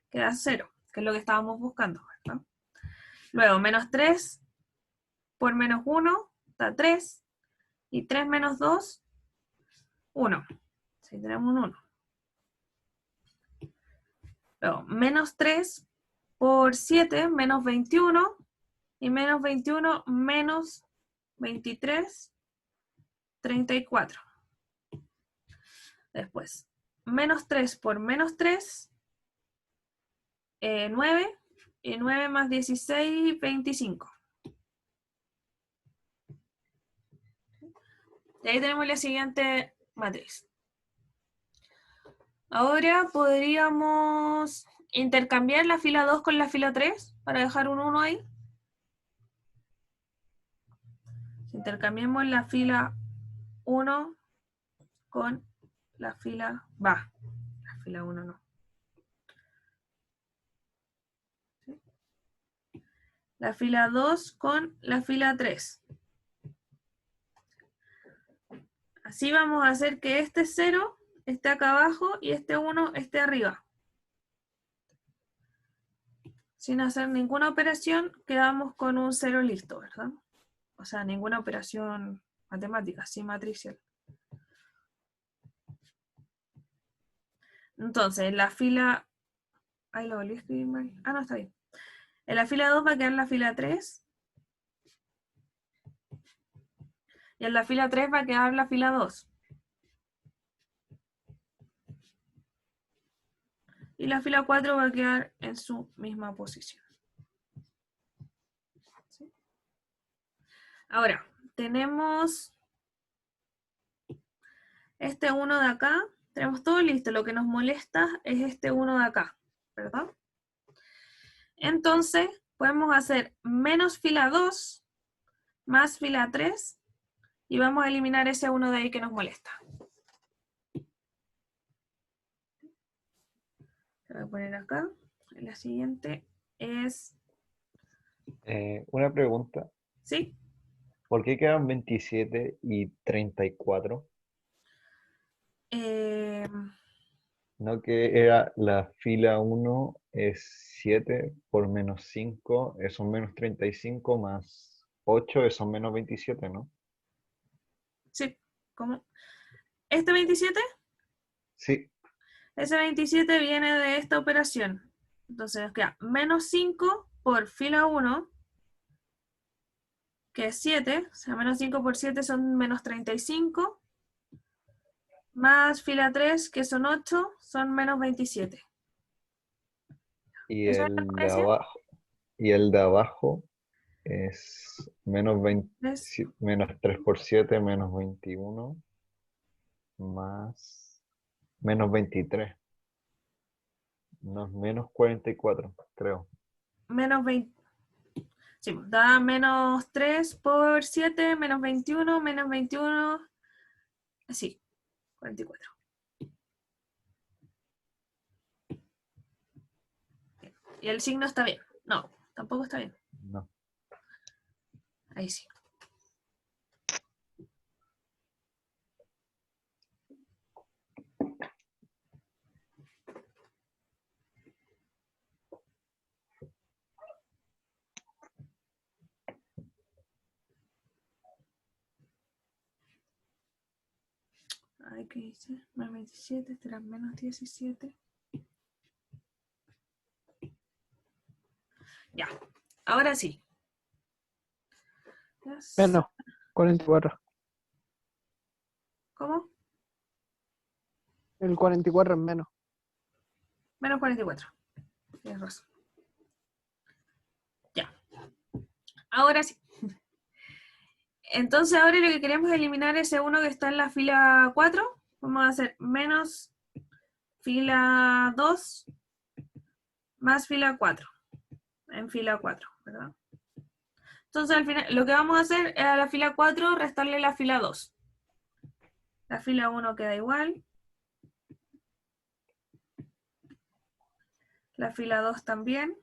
queda 0, que es lo que estábamos buscando, ¿verdad? Luego, menos 3 por menos 1, da 3, y 3 menos 2, 1. Sí, tenemos un 1. Luego, menos 3 por 7, menos 21, y menos 21 menos 23, 34. Después, menos 3 por menos 3, 9, y 9 más 16, 25. Y ahí tenemos la siguiente matriz. Ahora podríamos intercambiar la fila 2 con la fila 3 para dejar un 1 ahí. Intercambiemos la fila 1 con la fila... la fila 1 no. ¿Sí? La fila 2 con la fila 3. Así vamos a hacer que este 0 esté acá abajo y este 1 esté arriba. Sin hacer ninguna operación, quedamos con un 0 listo, ¿verdad? O sea, ninguna operación matemática, sí matricial. Entonces, en la fila... Ahí lo volví a escribir mal. Ah, no, está bien. En la fila 2 va a quedar la fila 3. Y en la fila 3 va a quedar la fila 2. Y la fila 4 va a quedar en su misma posición. ¿Sí? Ahora, tenemos este 1 de acá. Tenemos todo listo. Lo que nos molesta es este 1 de acá, ¿verdad? Entonces, podemos hacer menos fila 2 más fila 3 y vamos a eliminar ese 1 de ahí que nos molesta. Lo voy a poner acá. La siguiente es... Una pregunta. ¿Sí? ¿Por qué quedan 27 y 34? No, que era la fila 1 es 7 por menos 5, son menos 35 más 8, son menos 27, ¿no? Sí. ¿Cómo? ¿Este 27? Sí, Ese 27 viene de esta operación. Entonces nos queda menos 5 por fila 1, que es 7. O sea, menos 5 por 7 son menos 35. Más fila 3, que son 8, son menos 27. y ¿Eso es la el de diferencia? abajo, y el de abajo es menos 20, ¿Ves? menos 3 por 7, menos 21, más menos 23. No, menos 44, creo. Menos 20. Sí, da menos 3 por 7, menos 21, menos 21. Sí, 44. Y el signo está bien. No, tampoco está bien. No. Ahí sí. Ay, ¿qué dice? Menos 27, será menos 17. Ya, ahora sí. Menos 44. ¿Cómo? El 44 es menos. Menos 44. Tienes razón. Ya. Ahora sí. Entonces ahora lo que queremos es eliminar ese 1 que está en la fila 4. Vamos a hacer menos fila 2 más fila 4. En fila 4, ¿verdad? Entonces al final lo que vamos a hacer es a la fila 4 restarle la fila 2. La fila 1 queda igual. La fila 2 también.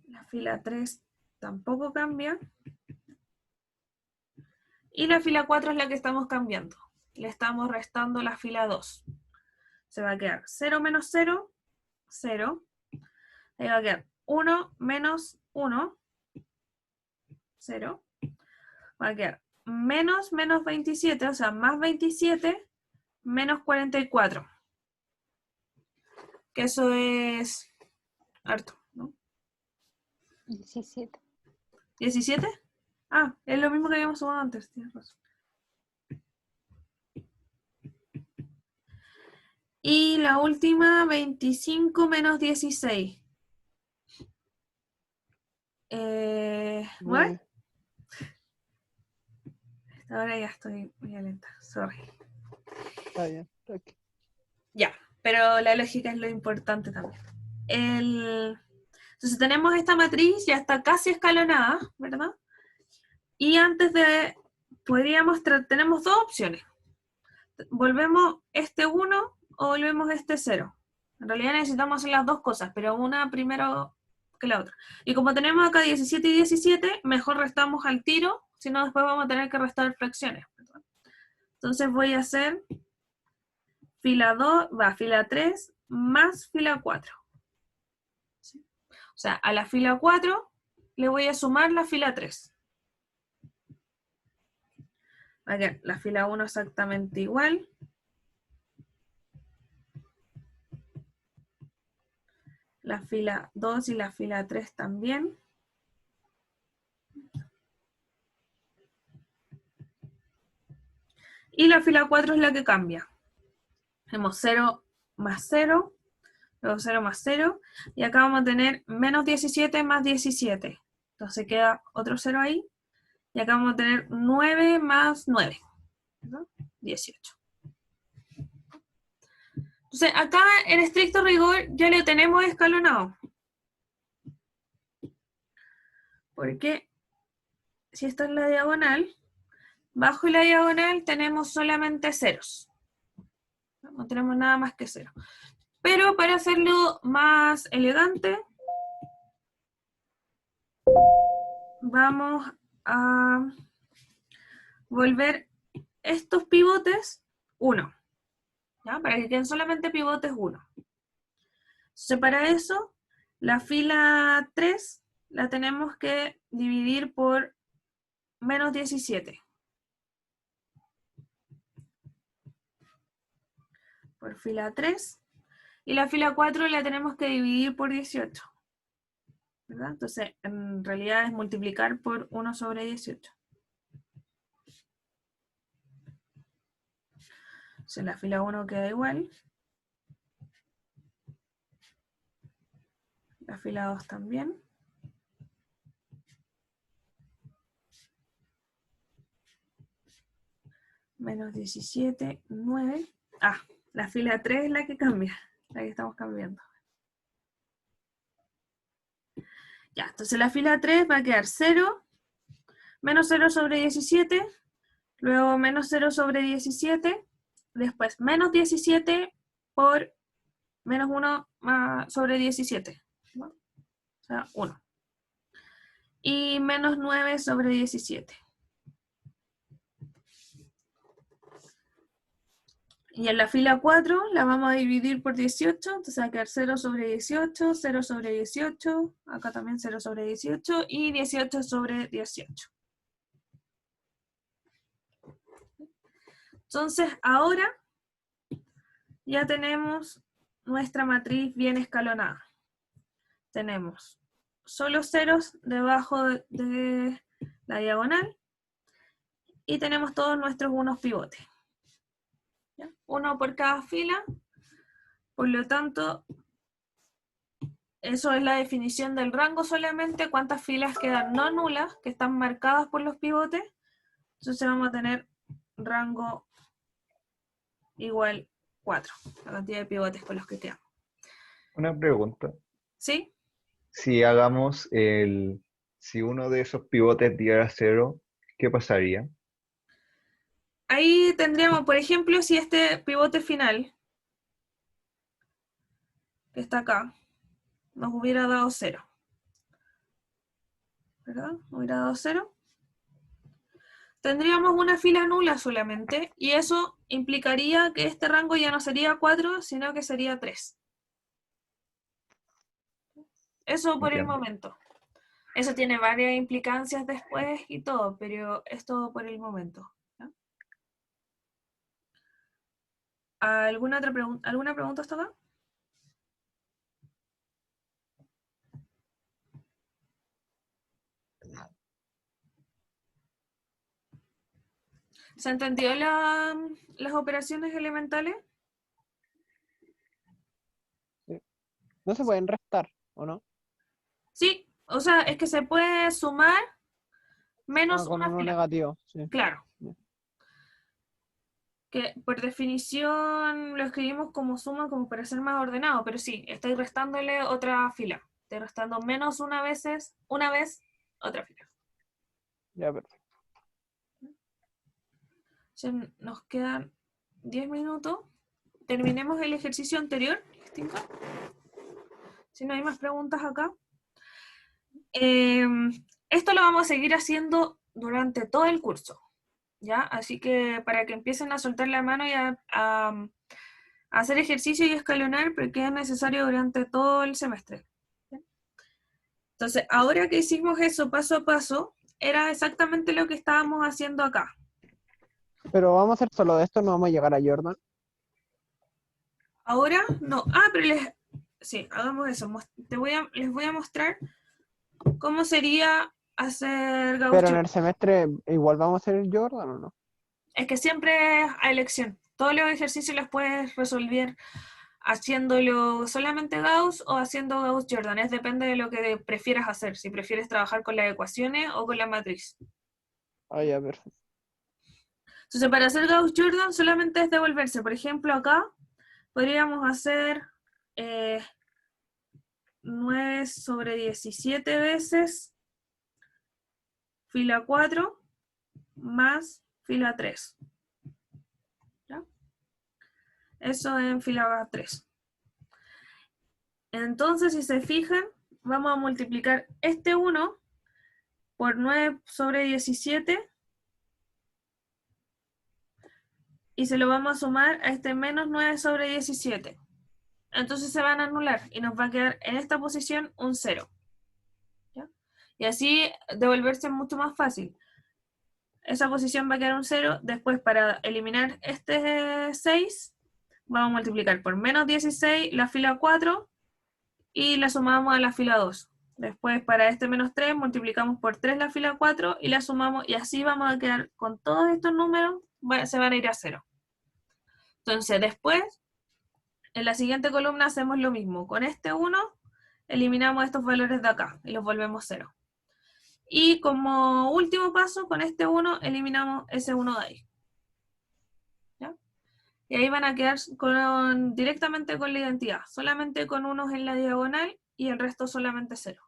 La fila 3 tampoco cambia. Y la fila 4 es la que estamos cambiando. Le estamos restando la fila 2. Se va a quedar 0 menos 0, 0. Ahí va a quedar 1 menos 1, 0. Va a quedar menos 27, o sea, más 27, menos 44. Que eso es harto, ¿no? 17. ¿17? Ah, es lo mismo que habíamos sumado antes, tienes razón. Y la última, 25 menos 16. 9. 9. Ahora ya estoy muy lenta, sorry. Está bien. Tranqui. Ya, pero la lógica es lo importante también. Entonces tenemos esta matriz, ya está casi escalonada, ¿verdad? Y antes de, tenemos dos opciones. Volvemos este 1 o volvemos este 0. En realidad necesitamos hacer las dos cosas, pero una primero que la otra. Y como tenemos acá 17 y 17, mejor restamos al tiro, si no después vamos a tener que restar fracciones, ¿verdad? Entonces voy a hacer fila 2, fila 3 más fila 4. ¿Sí? O sea, a la fila 4 le voy a sumar la fila 3. Aquí, la fila 1 exactamente igual. La fila 2 y la fila 3 también. Y la fila 4 es la que cambia. Tenemos 0 más 0, luego 0 más 0, y acá vamos a tener menos 17 más 17. Entonces queda otro 0 ahí, y acá vamos a tener 9 más 9, ¿no? 18. Entonces acá en estricto rigor ya lo tenemos escalonado. Porque si esta es la diagonal, bajo la diagonal tenemos solamente ceros. No tenemos nada más que 0. Pero para hacerlo más elegante, vamos a volver estos pivotes 1. ¿Ya? Para que queden solamente pivotes 1. Entonces, para eso, la fila 3 la tenemos que dividir por menos 17. Por fila 3. Y la fila 4 la tenemos que dividir por 18. ¿Verdad? Entonces, en realidad es multiplicar por 1 sobre 18. Entonces, la fila 1 queda igual. La fila 2 también. Menos 17, 9. La fila 3 es la que cambia. La que estamos cambiando. Ya, entonces la fila 3 va a quedar 0, menos 0 sobre 17, luego menos 0 sobre 17, después menos 17 por menos 1 sobre 17, ¿no? O sea, 1. Y menos 9 sobre 17. Y en la fila 4 la vamos a dividir por 18, entonces va a quedar 0 sobre 18, 0 sobre 18, acá también 0 sobre 18 y 18 sobre 18. Entonces ahora ya tenemos nuestra matriz bien escalonada. Tenemos solo ceros debajo de la diagonal y tenemos todos nuestros unos pivotes. ¿Ya? Uno por cada fila, por lo tanto, eso es la definición del rango solamente, cuántas filas quedan no nulas, que están marcadas por los pivotes. Entonces vamos a tener rango igual 4, la cantidad de pivotes con los que quedamos. Una pregunta. ¿Sí? Si si uno de esos pivotes diera 0, ¿qué pasaría? Ahí tendríamos, por ejemplo, si este pivote final, que está acá, nos hubiera dado 0. ¿Verdad? Nos hubiera dado 0. Tendríamos una fila nula solamente, y eso implicaría que este rango ya no sería 4, sino que sería 3. Eso por el Entiendo. momento. Eso tiene varias implicancias después y todo, pero es todo por el momento. ¿Ya? ¿Alguna pregunta hasta acá? ¿Se entendió las operaciones elementales? No se pueden restar, ¿o no? Sí, o sea, es que se puede sumar menos Con una uno fila. negativo, sí. Claro. Ya. Que por definición lo escribimos como suma, como para ser más ordenado, pero sí, estoy restándole otra fila. Estoy restando menos una vez, otra fila. Ya, perfecto. Nos quedan 10 minutos. Terminemos el ejercicio anterior. Si no hay más preguntas acá. Esto lo vamos a seguir haciendo durante todo el curso, ¿ya? Así que para que empiecen a soltar la mano y a hacer ejercicio y escalonar, porque es necesario durante todo el semestre. ¿Ya? Entonces, ahora que hicimos eso paso a paso, era exactamente lo que estábamos haciendo acá. Pero vamos a hacer solo de esto, no vamos a llegar a Jordan. Ahora, no. Pero sí, hagamos eso. Les voy a mostrar cómo sería hacer Gauss. Pero en el semestre igual vamos a hacer el Jordan, ¿o no? Es que siempre es a elección. Todos los ejercicios los puedes resolver haciéndolo solamente Gauss o haciendo Gauss-Jordan. Depende de lo que prefieras hacer. Si prefieres trabajar con las ecuaciones o con la matriz. Ah, ya, perfecto. Entonces, para hacer Gauss-Jordan solamente es devolverse. Por ejemplo, acá podríamos hacer 9 sobre 17 veces fila 4 más fila 3. ¿Ya? Eso en fila 3. Entonces, si se fijan, vamos a multiplicar este 1 por 9 sobre 17 y se lo vamos a sumar a este menos 9 sobre 17. Entonces se van a anular y nos va a quedar en esta posición un 0. ¿Ya? Y así devolverse es mucho más fácil. Esa posición va a quedar un 0. Después, para eliminar este 6, vamos a multiplicar por menos 16 la fila 4 y la sumamos a la fila 2. Después, para este menos 3, multiplicamos por 3 la fila 4 y la sumamos, y así vamos a quedar con todos estos números, se van a ir a 0. Entonces, después, en la siguiente columna hacemos lo mismo. Con este 1, eliminamos estos valores de acá y los volvemos 0. Y como último paso, con este 1, eliminamos ese 1 de ahí. ¿Ya? Y ahí van a quedar directamente con la identidad, solamente con unos en la diagonal y el resto solamente 0.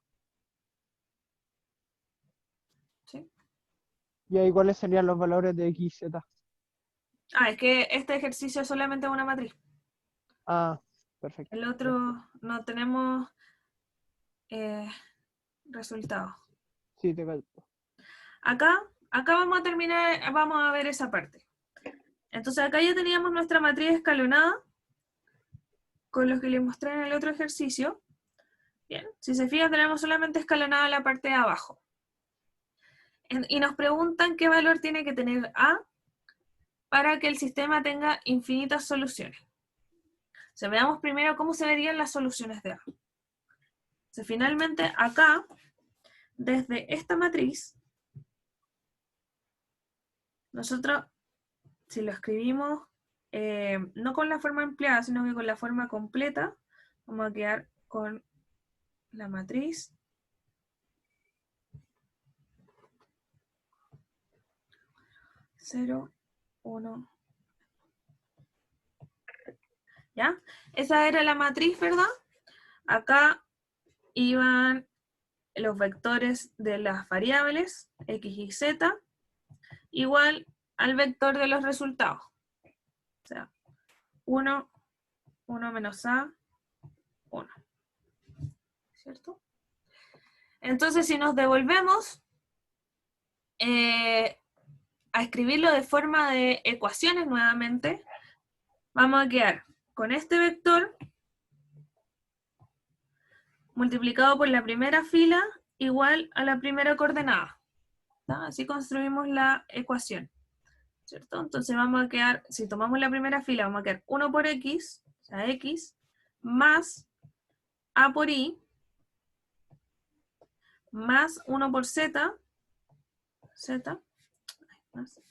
¿Sí? Y ahí cuáles serían los valores de X, Z. Es que este ejercicio es solamente una matriz. Ah, perfecto. El otro no tenemos resultados. Sí, te calco. Acá vamos a terminar, vamos a ver esa parte. Entonces acá ya teníamos nuestra matriz escalonada con los que les mostré en el otro ejercicio. Bien, si se fijan tenemos solamente escalonada la parte de abajo. Y nos preguntan qué valor tiene que tener A para que el sistema tenga infinitas soluciones. O sea, veamos primero cómo se verían las soluciones de A. O sea, finalmente acá, desde esta matriz, nosotros, si lo escribimos no con la forma empleada, sino que con la forma completa, vamos a quedar con la matriz 0, 1. ¿Ya? Esa era la matriz, ¿verdad? Acá iban los vectores de las variables x y z igual al vector de los resultados. O sea, 1, 1 menos a, 1. ¿Cierto? Entonces, si nos devolvemos a escribirlo de forma de ecuaciones nuevamente, vamos a quedar con este vector multiplicado por la primera fila igual a la primera coordenada. ¿Tá? Así construimos la ecuación. ¿Cierto? Entonces vamos a quedar, si tomamos la primera fila, vamos a quedar 1 por x, o sea, x, más a por y, más 1 por z, z, más,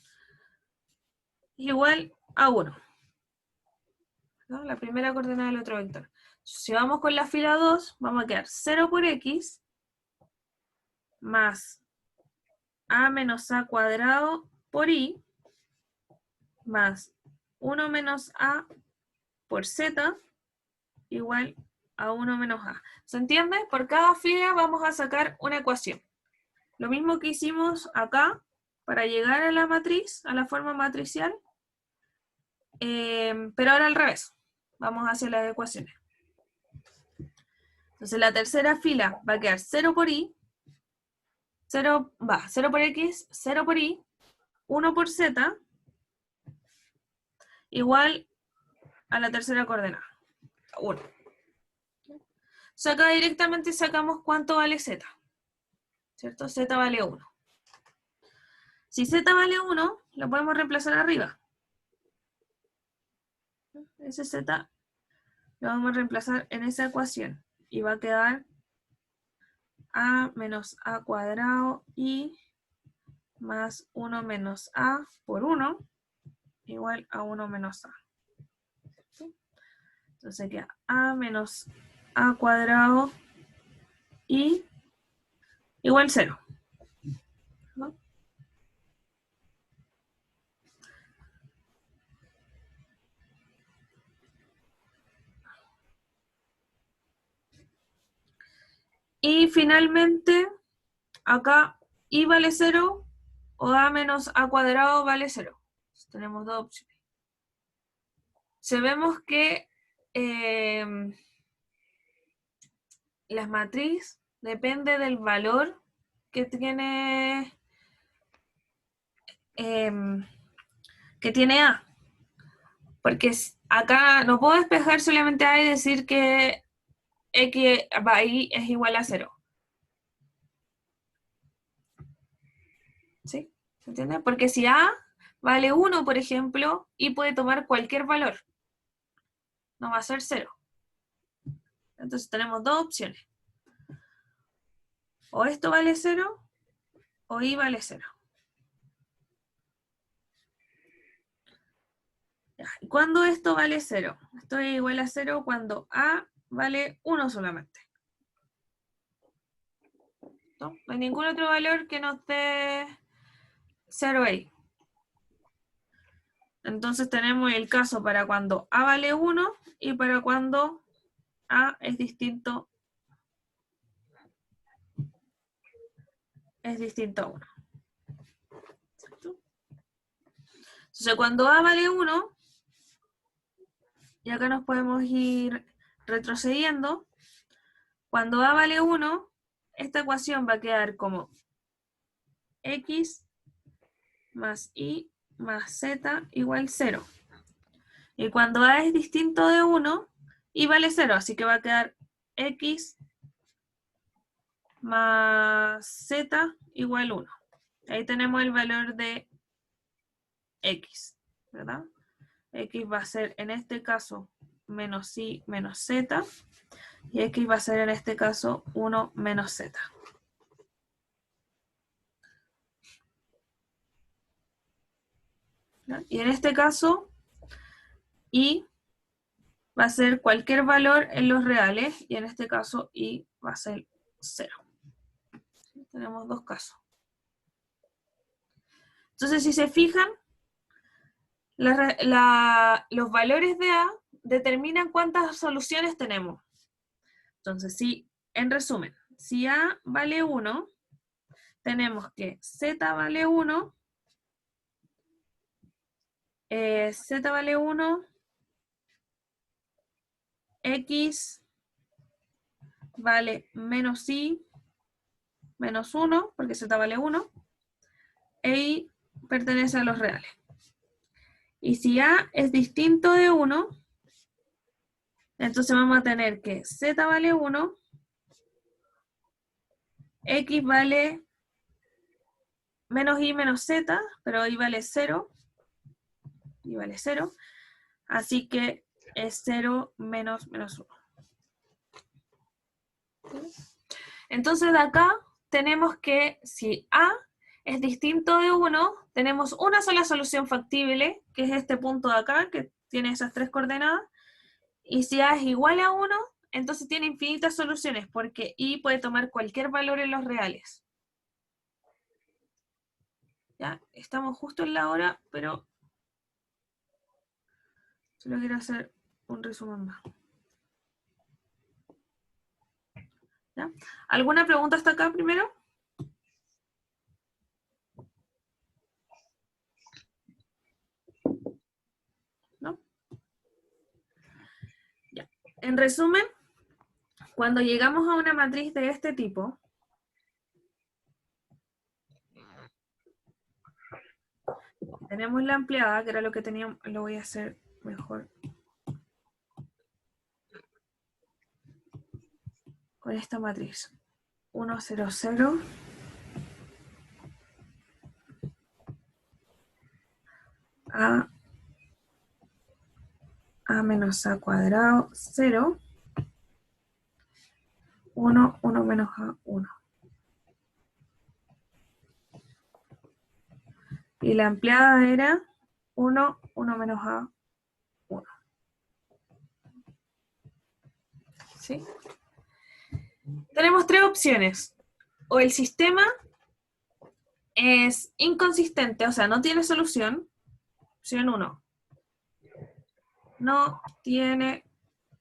igual a 1. ¿No? La primera coordenada del otro vector. Si vamos con la fila 2, vamos a quedar 0 por x más a menos a cuadrado por y más 1 menos a por z igual a 1 menos a. ¿Se entiende? Por cada fila vamos a sacar una ecuación. Lo mismo que hicimos acá para llegar a la matriz, a la forma matricial, pero ahora al revés. Vamos hacia las ecuaciones. Entonces la tercera fila va a quedar 0 por y, 0 por x, 0 por y, 1 por z, igual a la tercera coordenada, 1. O sea, acá directamente sacamos cuánto vale z, ¿cierto? Z vale 1. Si z vale 1, lo podemos reemplazar arriba. Ese z lo vamos a reemplazar en esa ecuación. Y va a quedar a menos a cuadrado y más 1 menos a por 1 igual a 1 menos a. ¿Sí? Entonces sería a menos a cuadrado y igual 0. ¿No? Y finalmente, acá y vale 0 o a menos a cuadrado vale 0. Entonces, tenemos dos opciones. Sabemos que la matriz depende del valor que tiene A. Porque acá no puedo despejar solamente A y decir que X ahí es igual a 0. ¿Sí? ¿Se entiende? Porque si A vale 1, por ejemplo, y puede tomar cualquier valor, no va a ser 0. Entonces tenemos dos opciones. O esto vale 0, o y vale 0. ¿Y cuándo esto vale 0? Esto es igual a 0 cuando A vale 1 solamente. ¿No? No hay ningún otro valor que nos dé 0 ahí. Entonces tenemos el caso para cuando A vale 1 y para cuando A es distinto a 1. ¿Cierto? Entonces cuando A vale 1, y acá nos podemos ir retrocediendo, cuando A vale 1, esta ecuación va a quedar como x más y más z igual 0. Y cuando A es distinto de 1, y vale 0, así que va a quedar x más z igual 1. Ahí tenemos el valor de x, ¿verdad? X va a ser en este caso menos y menos z, y x va a ser en este caso 1 menos z. ¿Ya? Y en este caso, y va a ser cualquier valor en los reales, y en este caso y va a ser 0. Tenemos dos casos. Entonces, si se fijan, los valores de A determinan cuántas soluciones tenemos. Entonces, si, en resumen, si A vale 1, tenemos que Z vale 1, Z vale 1, X vale menos Y, menos 1, porque Z vale 1, e Y pertenece a los reales. Y si A es distinto de 1, entonces vamos a tener que Z vale 1, X vale menos Y menos Z, pero Y vale 0, Y vale 0, así que es 0 menos 1. Entonces de acá tenemos que si A es distinto de 1, tenemos una sola solución factible, que es este punto de acá, que tiene esas tres coordenadas, y si A es igual a 1, entonces tiene infinitas soluciones, porque I puede tomar cualquier valor en los reales. Ya, estamos justo en la hora, pero solo quiero hacer un resumen más. ¿Ya? ¿Alguna pregunta hasta acá primero? ¿No? Ya. En resumen, cuando llegamos a una matriz de este tipo, tenemos la ampliada, que era lo que teníamos, lo voy a hacer mejor con esta matriz. 1, 0, 0. A menos A cuadrado, 0. 1, 1 menos A, 1. Y la ampliada era 1, 1 menos A, 1. ¿Sí? Tenemos tres opciones. O el sistema es inconsistente, o sea, no tiene solución. Opción 1. No tiene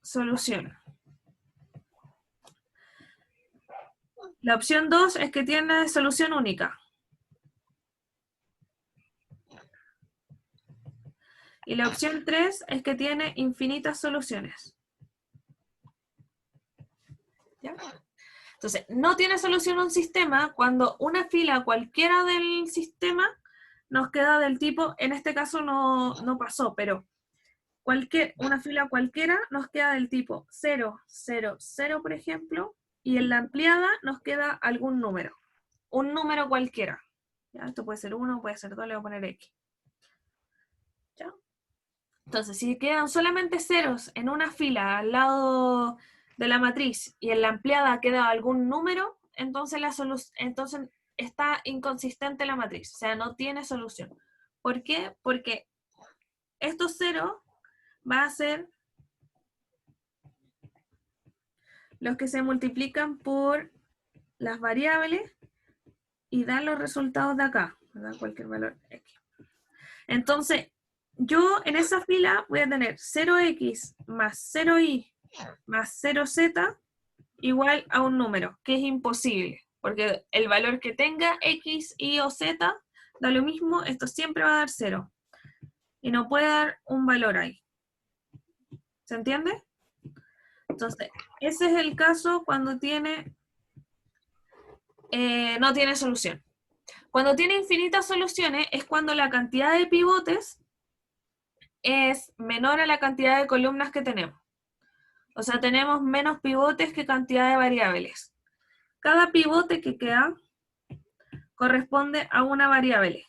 solución. La opción 2 es que tiene solución única. Y la opción 3 es que tiene infinitas soluciones. ¿Ya? Entonces, no tiene solución un sistema cuando una fila cualquiera del sistema nos queda del tipo, en este caso no pasó, pero una fila cualquiera nos queda del tipo 0, 0, 0, por ejemplo, y en la ampliada nos queda algún número. Un número cualquiera. ¿Ya? Esto puede ser 1, puede ser 2, le voy a poner X. ¿Ya? Entonces, si quedan solamente ceros en una fila al lado de la matriz y en la ampliada queda algún número, entonces está inconsistente la matriz, o sea, no tiene solución. ¿Por qué? Porque estos ceros va a ser los que se multiplican por las variables y dan los resultados de acá, ¿verdad? Cualquier valor X. Entonces, yo en esa fila voy a tener 0x más 0y más 0z igual a un número, que es imposible, porque el valor que tenga x, y o z da lo mismo, esto siempre va a dar 0. Y no puede dar un valor ahí. ¿Se entiende? Entonces, ese es el caso cuando no tiene solución. Cuando tiene infinitas soluciones es cuando la cantidad de pivotes es menor a la cantidad de columnas que tenemos. O sea, tenemos menos pivotes que cantidad de variables. Cada pivote que queda corresponde a una variable,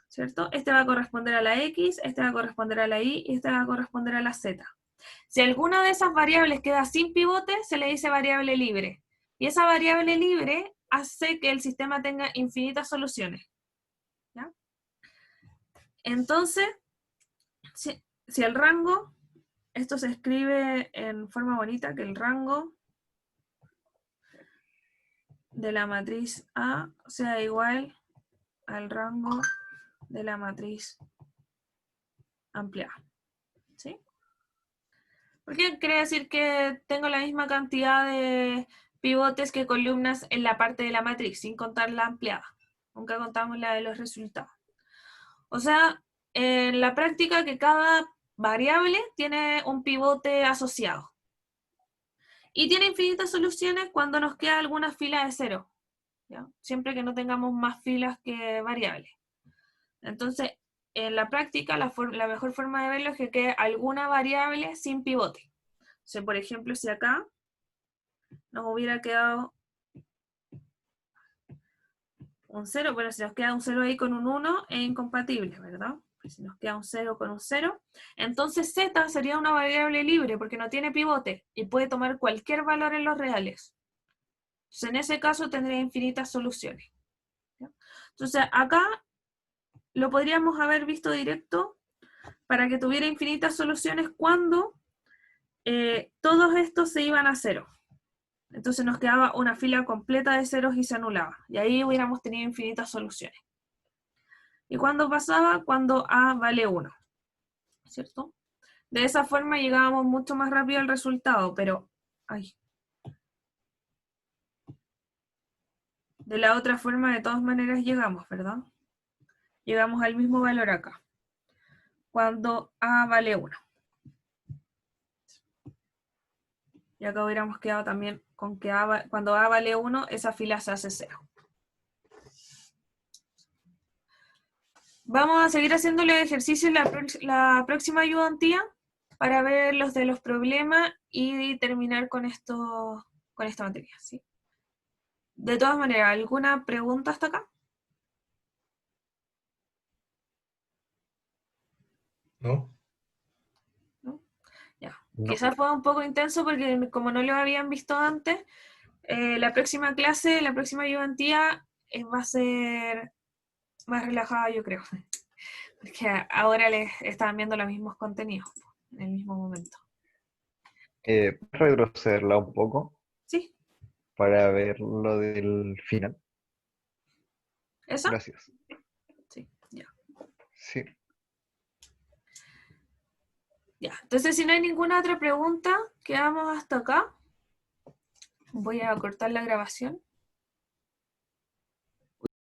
¿cierto? Este va a corresponder a la X, este va a corresponder a la Y y este va a corresponder a la Z. Si alguna de esas variables queda sin pivote, se le dice variable libre. Y esa variable libre hace que el sistema tenga infinitas soluciones. ¿Ya? Entonces, si el rango, esto se escribe en forma bonita, que el rango de la matriz A sea igual al rango de la matriz ampliada. ¿Sí? Porque quiere decir que tengo la misma cantidad de pivotes que columnas en la parte de la matriz, sin contar la ampliada. Nunca contamos la de los resultados. O sea, en la práctica que cada variable tiene un pivote asociado. Y tiene infinitas soluciones cuando nos queda alguna fila de 0. ¿Ya? Siempre que no tengamos más filas que variables. Entonces, en la práctica, la mejor forma de verlo es que quede alguna variable sin pivote. O sea, por ejemplo, si acá nos hubiera quedado un 0, pero si nos queda un 0 ahí con un 1, es incompatible, ¿verdad? Si nos queda un 0 con un 0, entonces z sería una variable libre porque no tiene pivote y puede tomar cualquier valor en los reales. Entonces, en ese caso tendría infinitas soluciones. ¿Ya? Entonces, acá lo podríamos haber visto directo para que tuviera infinitas soluciones cuando todos estos se iban a 0. Entonces nos quedaba una fila completa de ceros y se anulaba. Y ahí hubiéramos tenido infinitas soluciones. ¿Y cuándo pasaba? Cuando A vale 1. ¿Cierto? De esa forma llegábamos mucho más rápido al resultado, pero... Ay. De la otra forma, de todas maneras, llegamos, ¿verdad? Llegamos al mismo valor acá. Cuando A vale 1. Y acá hubiéramos quedado también con que cuando A vale 1, esa fila se hace 0. Vamos a seguir haciendo los ejercicios la próxima ayudantía para ver los de los problemas y terminar con esta materia, ¿sí? De todas maneras, ¿alguna pregunta hasta acá? ¿No? Ya. No. Quizás fue un poco intenso porque como no lo habían visto antes, la próxima clase, la próxima ayudantía va a ser más relajada, yo creo. Porque ahora les estaban viendo los mismos contenidos en el mismo momento. ¿Puedes retrocederla un poco ¿Sí? para ver lo del final? ¿Eso? Gracias. Sí, ya. Sí. Ya. Entonces, si no hay ninguna otra pregunta, quedamos hasta acá. Voy a cortar la grabación.